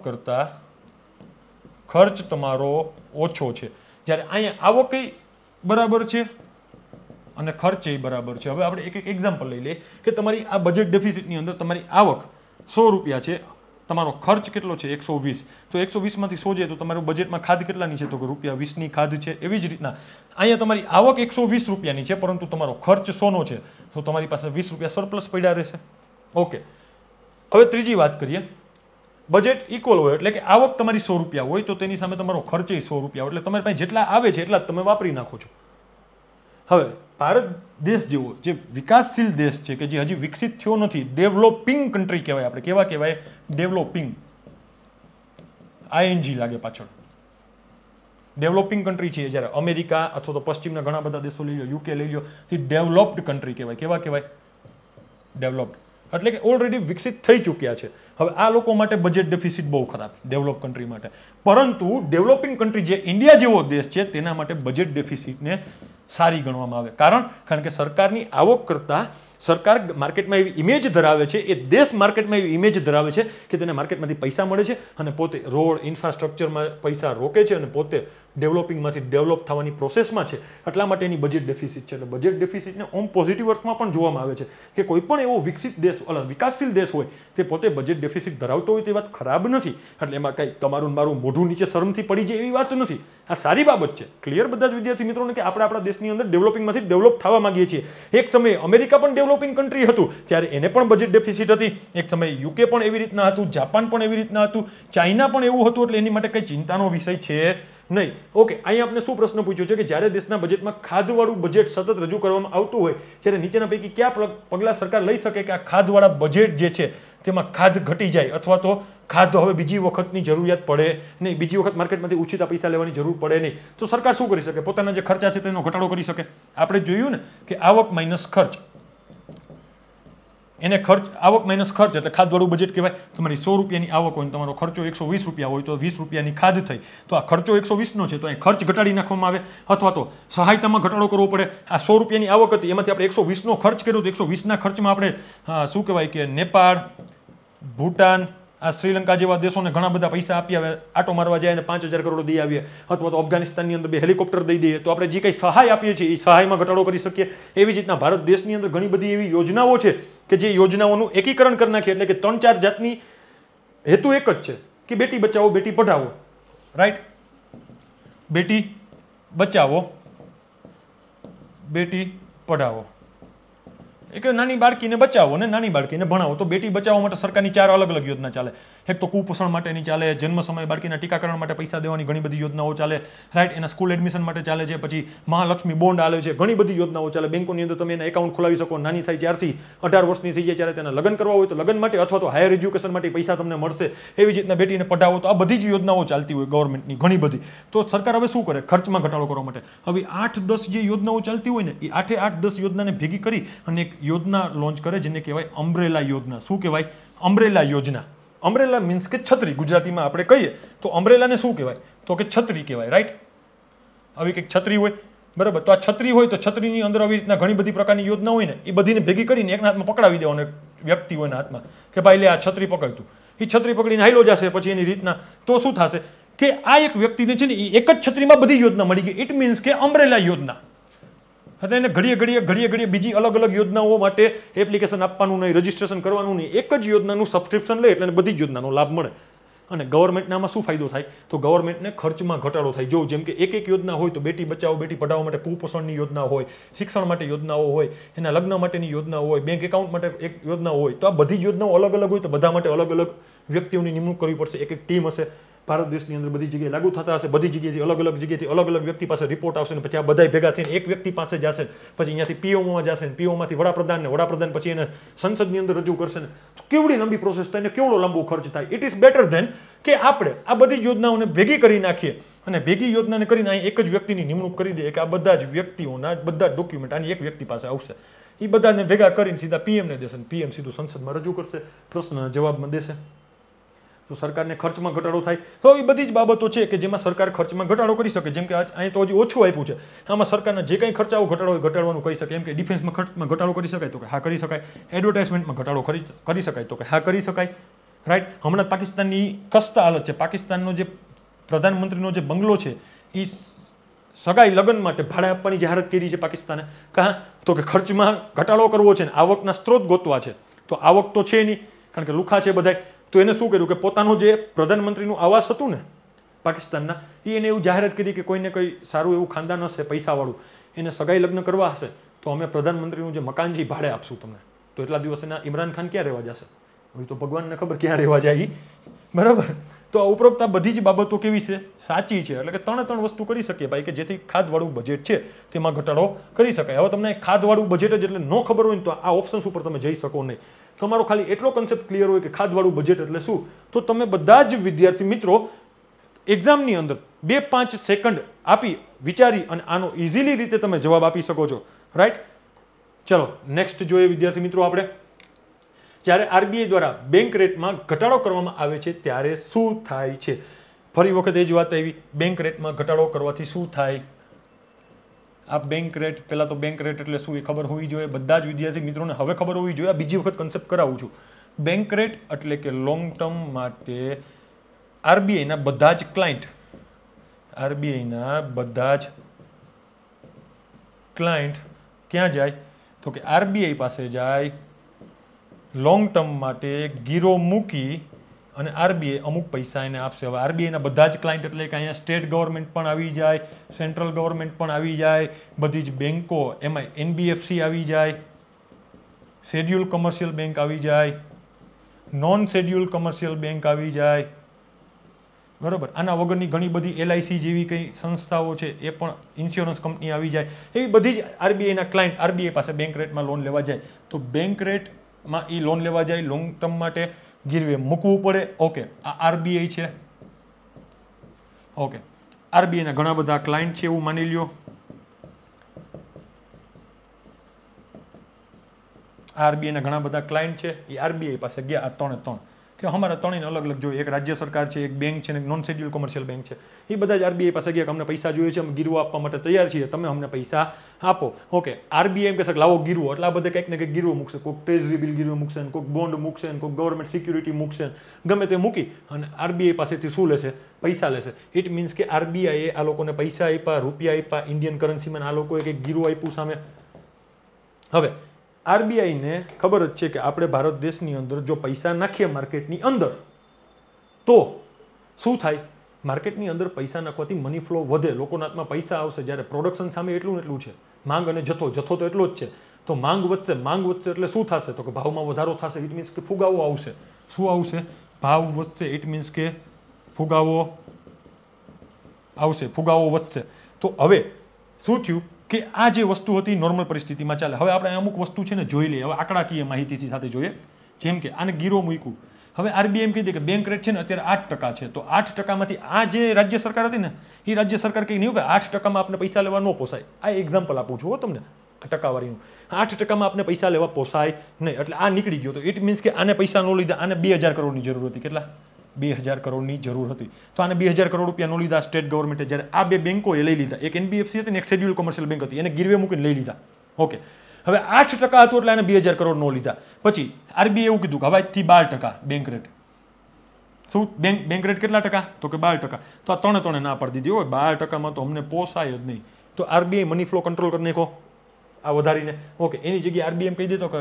કરતા ખર્ચ તમારો ઓછો છે. જ્યારે અહીંયા આવક બરાબર છે અને ખર્ચ બરાબર છે. હવે આપણે એક એક એક્ઝામ્પલ લઈ લઈએ કે તમારી આ બજેટ ડેફિસિટની અંદર તમારી આવક 100 રૂપિયા છે, તમારો ખર્ચ કેટલો છે? 120. તો 120 માંથી 100 જાય તો તમારું બજેટમાં ખાધ કેટલાની છે? તો કે ₹20 ની ખાધ છે. એવી જ રીતના અહીંયા તમારી આવક 120 રૂપિયાની છે પરંતુ તમારો ખર્ચ 100 નો છે, તો તમારી પાસે 20 રૂપિયા સરપ્લસ પડ્યા રહેશે. ઓકે, હવે ત્રીજી વાત કરીએ. બજેટ ઇક્વલ હોય એટલે કે આવક તમારી 100 રૂપિયા હોય તો તેની સામે તમારો ખર્ચ 100 રૂપિયા હોય, એટલે તમારી પાસે જેટલા આવે છે એટલા જ તમે વાપરી નાખો છો. હવે ભારત દેશ જેવો જે વિકાસશીલ દેશ છે કે જે હજી વિકસિત થયો નથી, ડેવલપિંગ કન્ટ્રી કહેવાય, આપણે કેવા કહેવાય? ડેવલપિંગ. ING લાગે પાછળ. ડેવલપિંગ કન્ટ્રી છે. જ્યારે અમેરિકા અથવા તો પશ્ચિમના ઘણા બધા દેશો લઈ લો, UK લઈ લો, તે ડેવલપ્ડ કન્ટ્રી કહેવાય. કેવા કહેવાય? ડેવલપ્ડ. એટલે કે ઓલરેડી વિકસિત થઈ ચૂક્યા છે. હવે આ લોકો માટે બજેટ ડેફિસિટ બહુ ખરાબ, ડેવલપ કન્ટ્રી માટે. પરંતુ ડેવલપિંગ કન્ટ્રી જે ઇન્ડિયા જેવો દેશ છે તેના માટે બજેટ ડેફિસિટને સારી ગણવામાં આવે. કારણ કે સરકારની આવક કરતાં સરકાર માર્કેટમાં એવી ઇમેજ ધરાવે છે, એ દેશ માર્કેટમાં એવી ઇમેજ ધરાવે છે કે તેને માર્કેટમાંથી પૈસા મળે છે અને પોતે રોડ ઇન્ફ્રાસ્ટ્રક્ચરમાં પૈસા રોકે છે અને પોતે ડેવલપિંગમાંથી ડેવલપ થવાની પ્રોસેસમાં છે. એટલા માટે એની બજેટ ડેફિસિટ છે. એટલે બજેટ ડેફિસિટને પોઝિટિવ અર્થમાં પણ જોવામાં આવે છે કે કોઈ પણ એવો વિકસિત દેશ, વિકાસશીલ દેશ હોય તે પોતે બજેટ ડેફિસિટ ધરાવતો હોય તે વાત ખરાબ નથી. એટલે એમાં કંઈ તમારું મારું મોઢું નીચે શરમથી પડી જાય એવી વાત નથી. આ સારી બાબત છે. ક્લિયર બધા જ વિદ્યાર્થી મિત્રોને કે આપણે આપણા દેશની અંદર ડેવલપિંગમાંથી ડેવલપ થવા માંગીએ છીએ. એક સમયે અમેરિકા પણ ડેવલપિંગ કન્ટ્રી હતું ત્યારે એને પણ બજેટ ડેફિસિટ હતી. એક સમયે UK પણ એવી રીતના હતું, જાપાન પણ એવી રીતના હતું, ચાઇના પણ એવું હતું. એટલે એની માટે કંઈ ચિંતાનો વિષય છે નહીં. ઓકે, અહીંયા આપણે શું પ્રશ્ન પૂછ્યો છે કે જ્યારે દેશના બજેટમાં ખાધવાળું બજેટ સતત રજૂ કરવામાં આવતું હોય ત્યારે નીચેના પૈકી કયા પગલાં સરકાર લઈ શકે કે આ ખાધવાળા બજેટ જે છે તેમાં ખાધ ઘટી જાય અથવા તો ખાધ હવે બીજી વખતની જરૂરિયાત પડે નહીં, બીજી વખત માર્કેટમાંથી ઓછીતા પૈસા લેવાની જરૂર પડે નહીં. તો સરકાર શું કરી શકે? પોતાના જે ખર્ચા છે તેનો ઘટાડો કરી શકે. આપણે જોયું ને કે આવક માઇનસ ખર્ચ, એને આવક માઇનસ ખર્ચ એટલે ખાધવાળું બજેટ કહેવાય. તમારી 100 રૂપિયાની આવક હોય તમારો ખર્ચો 120 રૂપિયા હોય તો 20 રૂપિયાની ખાધ થઈ. તો આ ખર્ચો 120 નો છે તો અહીં ખર્ચ ઘટાડી નાખવામાં આવે અથવા તો સહાયતામાં ઘટાડો કરવો પડે. આ 100 રૂપિયાની આવક હતી એમાંથી આપણે 120 નો ખર્ચ કર્યો તો 120 ના ખર્ચમાં આપણે શું કહેવાય કે નેપાળ, ભૂટાન, આ શ્રીલંકા જેવા દેશોને ઘણા બધા પૈસા આપી આવે, આટો મારવા જાય અને 5000 કરોડ દઈ આવીએ, અથવા તો અફઘાનિસ્તાનની અંદર 2 હેલિકોપ્ટર દઈ દઈએ, તો આપણે જે કંઈ સહાય આપીએ છીએ એ સહાયમાં ઘટાડો કરી શકીએ. એવી જ રીતના ભારત દેશની અંદર ઘણી બધી એવી યોજનાઓ છે કે જે યોજનાઓનું એકીકરણ કરી નાખીએ. એટલે કે 3-4 જાતની હેતુ એક જ છે કે બેટી બચાવો બેટી પઢાવો. રાઈટ? બેટી બચાવો બેટી પઢાવો. એક નાની બાળકીને બચાવો ને નાની બાળકીને ભણાવો. તો બેટી બચાવવા માટે સરકારની 4 અલગ અલગ યોજના ચાલે. એક તો કુપોષણ માટેની ચાલે, જન્મ સમયે બાળકીના ટીકાકરણ માટે પૈસા દેવાની ઘણી બધી યોજનાઓ ચાલે. રાઈટ? એના સ્કૂલ એડમિશન માટે ચાલે છે. પછી મહાલક્ષ્મી બોન્ડ આવે છે. ઘણી બધી યોજનાઓ ચાલે. બેંકોની અંદર તમે એના એકાઉન્ટ ખોલાવી શકો. નાની થાય ત્યારથી 18 વર્ષની થઈ જાય ત્યારે તેના લગ્ન કરવા હોય તો લગ્ન માટે અથવા તો હાયર એજ્યુકેશન માટે પૈસા તમને મળશે. એવી જ રીતના બેટીને પઢાવો. તો આ બધી જ યોજનાઓ ચાલતી હોય ગવર્મેન્ટની ઘણી બધી. તો સરકાર હવે શું કરે? ખર્ચમાં ઘટાડો કરવા માટે હવે 8-10 જે યોજનાઓ ચાલતી હોય ને એ 8-10 યોજનાને ભેગી કરી અને એક યોજના લોન્ચ કરે જેને કહેવાય અમ્બ્રેલા યોજના. શું કહેવાય? અમ્બ્રેલા યોજના. અમ્બ્રેલા મીન્સ કે છત્રી. ગુજરાતીમાં આપણે કહીએ તો અમ્બ્રેલાને શું કહેવાય? તો કે છત્રી કહેવાય. રાઈટ? આવી કંઈક છત્રી હોય, બરાબર? તો આ છત્રી હોય તો છત્રીની અંદર આવી રીતના ઘણી બધી પ્રકારની યોજના હોય ને એ બધીને ભેગી કરીને એકના હાથમાં પકડાવી દેવાનો વ્યક્તિ હોય હાથમાં કે ભાઈ લે આ છત્રી પકડતું. એ છત્રી પકડીને હાઈલો જશે પછી એની રીતના. તો શું થશે કે આ એક વ્યક્તિને છે ને એ એક જ છત્રીમાં બધી યોજના મળી ગઈ. ઇટ મીન્સ કે અમ્બ્રેલા યોજના. એટલે એને ઘડીએ બીજી અલગ અલગ યોજનાઓ માટે એપ્લિકેશન આપવાનું નહીં, રજીસ્ટ્રેશન કરવાનું નહીં. એક જ યોજનાનું સબસ્ક્રિપ્શન લે એટલે બધી જ યોજનાનો લાભ મળે. અને ગવર્મેન્ટને આમાં શું ફાયદો થાય? તો ગવર્મેન્ટને ખર્ચમાં ઘટાડો થાય. જો જેમ કે એક યોજના હોય તો બેટી બચાવો બેટી પઢાવો માટે કુપોષણની યોજના હોય, શિક્ષણ માટે યોજનાઓ હોય, એના લગ્ન માટેની યોજનાઓ હોય, બેંક એકાઉન્ટ માટે એક યોજના હોય. તો આ બધી જ યોજનાઓ અલગ અલગ હોય તો બધા માટે અલગ અલગ વ્યક્તિઓની નિમણૂક કરવી પડશે. એક ટીમ હશે. ભારત દેશની અંદર બધી જગ્યાએ લાગુ થતા હશે. બધી જગ્યાએથી અલગ અલગ વ્યક્તિ પાસે રિપોર્ટ આવશે ને પછી આ બધા ભેગા થઈને એક વ્યક્તિ પાસે જશે. પછી અહીંયાથી પીઓમાં જશે ને પીઓમાંથી વડાપ્રધાન પછી એને સંસદની અંદર રજૂ કરશે ને. કેવડી લાંબી પ્રોસેસ થાય ને કેવડો લાંબો ખર્ચ થાય. ઇટ ઇઝ બેટર ધેન કે આપણે આ બધી યોજનાઓને ભેગી કરી નાખીએ અને ભેગી યોજનાને કરીને અહીં એક જ વ્યક્તિની નિમણૂક કરી દઈએ કે આ બધા જ વ્યક્તિઓના બધા જ ડોક્યુમેન્ટ આની એક વ્યક્તિ પાસે આવશે. એ બધાને ભેગા કરીને સીધા પીએમને દેશે. પીએમ સીધું સંસદમાં રજૂ કરશે, પ્રશ્નના જવાબમાં દેશે. તો સરકારને ખર્ચમાં ઘટાડો થાય. તો એ બધી જ બાબતો છે કે જેમાં સરકાર ખર્ચમાં ઘટાડો કરી શકે. જેમ કે અહીં તો હજી ઓછું આપ્યું છે, આમાં સરકારના જે કંઈ ખર્ચાઓ ઘટાડો હોય ઘટાડવાનું કરી શકે. એમ કે ડિફેન્સમાં ખર્ચમાં ઘટાડો કરી શકાય તો કે હા કરી શકાય. એડવર્ટાઇઝમેન્ટમાં ઘટાડો કરી શકાય તો કે હા કરી શકાય. રાઈટ. હમણાં પાકિસ્તાનની કસ્તા હાલત છે. પાકિસ્તાનનો જે પ્રધાનમંત્રીનો જે બંગલો છે એ સગાઈ લગ્ન માટે ભાડે આપવાની જાહેરાત કરી છે પાકિસ્તાને. કાં તો કે ખર્ચમાં ઘટાડો કરવો છે ને આવકના સ્ત્રોત ગોતવા છે. તો આવક તો છે નહીં, કારણ કે લુખા છે બધાય. તો એને શું કર્યું કે પોતાનું જે પ્રધાનમંત્રીનું આવાસ હતું ને પાકિસ્તાનના, એને એવું જાહેરાત કરી કે કોઈને કોઈ સારું એવું ખાનદાન હશે પૈસાવાળું, એને સગાઈ લગ્ન કરવા હશે તો અમે પ્રધાનમંત્રીનું જે મકાન છે ભાડે આપશું તમને. તો એટલા દિવસ એના ઇમરાન ખાન ક્યાં રહેવા જશે? હવે તો ભગવાનને ખબર ક્યાં રહેવા જાય. બરાબર. તો આ ઉપરોક્ત આ બધી જ બાબતો કેવી છે? સાચી છે. એટલે કે ત્રણ વસ્તુ કરી શકીએ ભાઈ કે જેથી ખાધવાળું બજેટ છે તેમાં ઘટાડો કરી શકાય. હવે તમને ખાધવાળું બજેટ જ એટલે ન ખબર હોય ને તો આ ઓપ્શન્સ ઉપર તમે જઈ શકો નહીં. તમારો ખાલી એટલો કન્સેપ્ટ ક્લિયર હોય કે ખાધવાળું બજેટ એટલે શું, તો તમે બધા જ વિદ્યાર્થી મિત્રો એક્ઝામની અંદર 2-5 સેકન્ડ આપી વિચારી અને આનો ઇઝીલી રીતે તમે જવાબ આપી શકો છો. રાઈટ. ચલો નેક્સ્ટ જોઈએ વિદ્યાર્થી મિત્રો આપણે. જ્યારે આરબીઆઈ દ્વારા બેંક રેટમાં ઘટાડો કરવામાં આવે છે ત્યારે શું થાય છે? ફરી વખત એ જ વાત આવી, બેંક રેટમાં ઘટાડો કરવાથી શું થાય? આ બેંક રેટ, પહેલા તો બેંક રેટ એટલે શું એ ખબર હોવી જોઈએ બધા જ વિદ્યાર્થી મિત્રોને. હવે ખબર હોવી જોઈએ. આ બીજી વખત કન્સેપ્ટ કરાવું છું. બેંક રેટ એટલે કે લોંગ ટર્મ માટે આરબીઆઈના બધા જ ક્લાયન્ટ, આરબીઆઈના બધા જ ક્લાયન્ટ ક્યાં જાય? તો કે આરબીઆઈ પાસે જાય લોંગ ટર્મ માટે ગીરો મૂકી અને આરબીઆઈ અમુક પૈસા એને આપશે. હવે આરબીઆઈના બધા જ ક્લાયન્ટ એટલે કે અહીંયા સ્ટેટ ગવર્મેન્ટ પણ આવી જાય, સેન્ટ્રલ ગવર્મેન્ટ પણ આવી જાય, બધી જ બેન્કો, એમાં એનબીએફસી આવી જાય, શેડ્યુલ કમર્શિયલ બેંક આવી જાય, નોન શેડ્યુલ કમર્શિયલ બેંક આવી જાય. બરાબર. આના વગરની ઘણી બધી એલઆઈસી જેવી કંઈ સંસ્થાઓ છે એ પણ, ઇન્સ્યોરન્સ કંપની આવી જાય. એવી બધી જ આરબીઆઈના ક્લાયન્ટ આરબીઆઈ પાસે બેંક રેટમાં લોન લેવા જાય. તો બેંક રેટમાં એ લોન લેવા જાય લોંગ ટર્મ માટે, ગીરવે મૂકવું પડે. ઓકે. આ આરબીઆઈ છે. ઓકે. આરબીઆઈના ઘણા બધા ક્લાયન્ટ છે એવું માની લ્યો. આરબીઆઈના ઘણા બધા ક્લાયન્ટ છે, એ આરબીઆઈ પાસે ગયા. આ ત્રણ કે અમારા ત્રણેયને અલગ અલગ જોઈએ. એક રાજ્ય સરકાર છે, એક બેંક છે, અને એક નોન શેડ્યુલ કોમર્શિયલ બેંક છે. એ બધા જ આરબીઆઈ પાસે ગયા કે અમને પૈસા જોઈએ છે, અમે ગીરવો આપવા માટે તૈયાર છીએ, તમે અમને પૈસા આપો. ઓકે. આરબીઆઈ એમ કહેશે કે લાવો ગીરવો. એટલે આ બધે કંઈક ને કંઈક ગીરવો મૂકશે. કોઈક ટ્રેઝરી બિલ ગીરવો મૂકશે, કોઈક બોન્ડ મૂકશે, કોઈક ગવર્મેન્ટ સિક્યુરિટી મૂકશે, ગમે તે મૂકી અને આરબીઆઈ પાસેથી શું લેશે? પૈસા લેશે. ઇટ મીન્સ કે આરબીઆઈએ આ લોકોને પૈસા આપ્યા, રૂપિયા આપ્યા, ઇન્ડિયન કરન્સીમાં આ લોકોએ કંઈક ગીરવો આપ્યું સામે. હવે આરબીઆઈને ખબર જ છે કે આપણે ભારત દેશની અંદર જો પૈસા નાખીએ માર્કેટની અંદર તો શું થાય? માર્કેટની અંદર પૈસા નાખવાથી મની ફ્લો વધે, લોકોના હાથમાં પૈસા આવશે. જ્યારે પ્રોડક્શન સામે એટલું ને એટલું છે, માંગ અને જથ્થો તો એટલો જ છે. તો માંગ વધશે એટલે શું થશે? તો કે ભાવમાં વધારો થશે. ઇટ મીન્સ કે ફુગાવો આવશે. શું આવશે? ભાવ વધશે. ઇટ મીન્સ કે ફુગાવો આવશે, ફુગાવો વધશે. તો હવે શું થયું કે આ જે વસ્તુ હતી નોર્મલ પરિસ્થિતિમાં ચાલે. હવે આપણે અમુક વસ્તુ છે ને જોઈ લઈએ. હવે આંકડાકીય માહિતીથી સાથે જોઈએ. જેમ કે આને ગીરો મૂક્યું. હવે આરબીઆઈ એમ કહી દે કે બેંક રેટ છે ને અત્યારે 8% છે. તો 8%માંથી આ જે રાજ્ય સરકાર હતી ને એ રાજ્ય સરકાર કંઈ નહીં કે 8%માં આપણે પૈસા લેવા ન પોસાય. આ એક્ઝામ્પલ આપું છું તમને ટકાવારીનું. 8%માં આપણે પૈસા લેવા પોસાય નહીં, એટલે આ નીકળી ગયો. તો ઇટ મીન્સ કે આને પૈસા ન લીધા, આને 2000 કરોડની જરૂર હતી. કેટલા? 2000 કરોડની જરૂર હતી. તો આને 2000 કરોડ રૂપિયા ન લીધા સ્ટેટ ગવર્મેન્ટે. જ્યારે આ બે બેંકોએ લઈ લીધા, એક એનબીએફસી હતી ને એક શેડ્યુલ કોમર્શિયલ બેંક હતી, એને ગીરવે મૂકીને લઈ લીધા. ઓકે. હવે 8% હતું એટલે આને 2000 કરોડ ન લીધા. પછી આરબીઆઈ એવું કીધું કે હવે આજથી 12% બેંક રેટ. શું બેંક રેટ કેટલા ટકા? તો કે 12%. તો આ ત્રણે ના પાડી દીધી. હોય 12%માં તો અમને પોસાય જ નહીં. તો આરબીઆઈ મની ફ્લો કંટ્રોલ કરી નાખો આ વધારીને. ઓકે. એની જગ્યાએ આરબીઆઈ કહી દેતો કે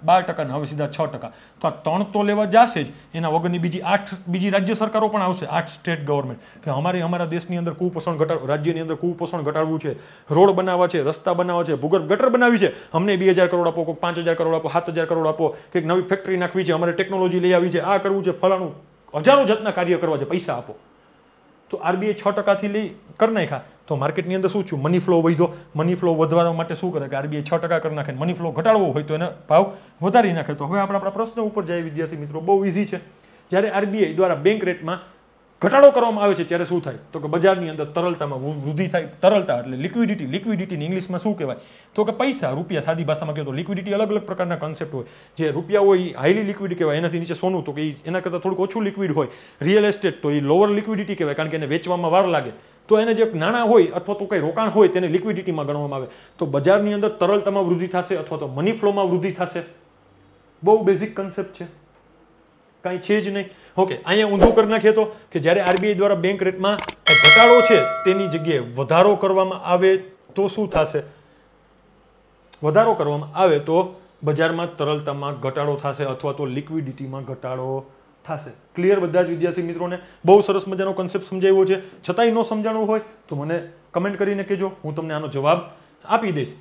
12% હવે સીધા 6%. તો આ 3 તો લેવા જશે જ. એના વગરની બીજી રાજ્ય સરકારો પણ આવશે, 8 સ્ટેટ ગવર્મેન્ટ, કે અમારા દેશની અંદર કુપોષણ ઘટાડવું, રાજ્યની અંદર કુપોષણ ઘટાડવું છે, રોડ બનાવવા છે, રસ્તા બનાવવા છે, ભૂગર્ભ ગટર બનાવી છે, અમને 2000 કરોડ આપો, કોઈક 5000 કરોડ આપો, 7000 કરોડ આપો, કંઈક નવી ફેક્ટરી નાખવી છે, અમારે ટેકનોલોજી લઈ આવી છે, આ કરવું છે, ફલાણું હજારો જાતના કાર્ય કરવા છે, પૈસા આપો. તો આરબીઆઈ 6%થી લઈ કરી નાખ્યા. તો માર્કેટની અંદર શું થયું? મની ફ્લો વધ્યો. મની ફ્લો વધવા માટે શું કરે કે આરબીઆઈ 6% કરી નાખે. મની ફ્લો ઘટાડવો હોય તો એને ભાવ વધારી નાખે. તો હવે આપણે આપણા પ્રશ્ન ઉપર જાય વિદ્યાર્થી મિત્રો. બહુ ઇઝી છે. જ્યારે આરબીઆઈ દ્વારા બેંક રેટમાં ઘટાડો કરવામાં આવે છે ત્યારે શું થાય તો કે બજારની અંદર તરલતામાં વૃદ્ધિ થાય. તરલતા એટલે લિક્વિડિટી. લિક્વિડિટીની ઇંગ્લિશમાં શું કહેવાય તો કે પૈસા, રૂપિયા. સાદી ભાષામાં કહે તો લિક્વિડિટી અલગ અલગ પ્રકારના કોન્સેપ્ટ હોય. જે રૂપિયા હોય એ હાઈલી લિક્વિડ કહેવાય, એનાથી નીચે સોનું તો કે એના કરતાં થોડુંક ઓછું લિક્વિડ હોય. રિયલ એસ્ટેટ તો એ લોઅર લિક્વિડિટી કહેવાય, કારણ કે એને વેચવામાં વાર લાગે. તો એને જે નાણાં હોય અથવા તો કંઈ રોકાણ હોય તેને લિક્વિડિટીમાં ગણવામાં આવે. તો બજારની અંદર તરલતામાં વૃદ્ધિ થશે અથવા તો મની ફ્લોમાં વૃદ્ધિ થશે. બહુ બેઝિક કન્સેપ્ટ છે, કાંઈ છે જ નહીં. ઓકે, અહીંયા ઊંધું કરી નાખીએ તો કે જ્યારે આરબીઆઈ દ્વારા બેંક રેટમાં ઘટાડો છે તેની જગ્યાએ વધારો કરવામાં આવે તો શું થશે? વધારો કરવામાં આવે તો બજારમાં તરલતામાં ઘટાડો થશે અથવા તો લિક્વિડિટીમાં ઘટાડો થશે. ક્લિયર બધા જ વિદ્યાર્થી મિત્રોને? બહુ સરસ મજાનો કન્સેપ્ટ સમજાવ્યો છે. છતાંય ન સમજાણું હોય તો મને કમેન્ટ કરીને કહેજો, હું તમને આનો જવાબ આપી દઈશ.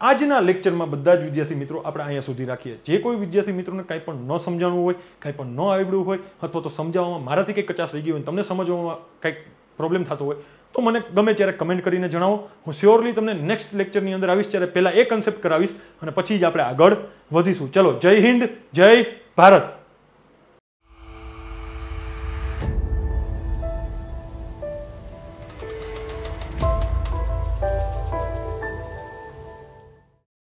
આજના લેક્ચરમાં બધા જ વિદ્યાર્થી મિત્રો આપણે અહીંયા સુધી રાખીએ. જે કોઈ વિદ્યાર્થી મિત્રોને કંઈ પણ ન સમજાણું હોય, કંઈ પણ ન આવડ્યું હોય અથવા તો સમજાવવામાં મારાથી કંઈક કચાશ રહી ગઈ હોય, તમને સમજવામાં કંઈક પ્રોબ્લેમ થતો હોય તો મને ગમે ત્યારે કમેન્ટ કરીને જણાવો. હું શ્યોરલી તમને નેક્સ્ટ લેક્ચરની અંદર આવીશ, ત્યારે પહેલાં એ કન્સેપ્ટ કરાવીશ અને પછી જ આપણે આગળ વધીશું. ચલો, જય હિન્દ, જય ભારત.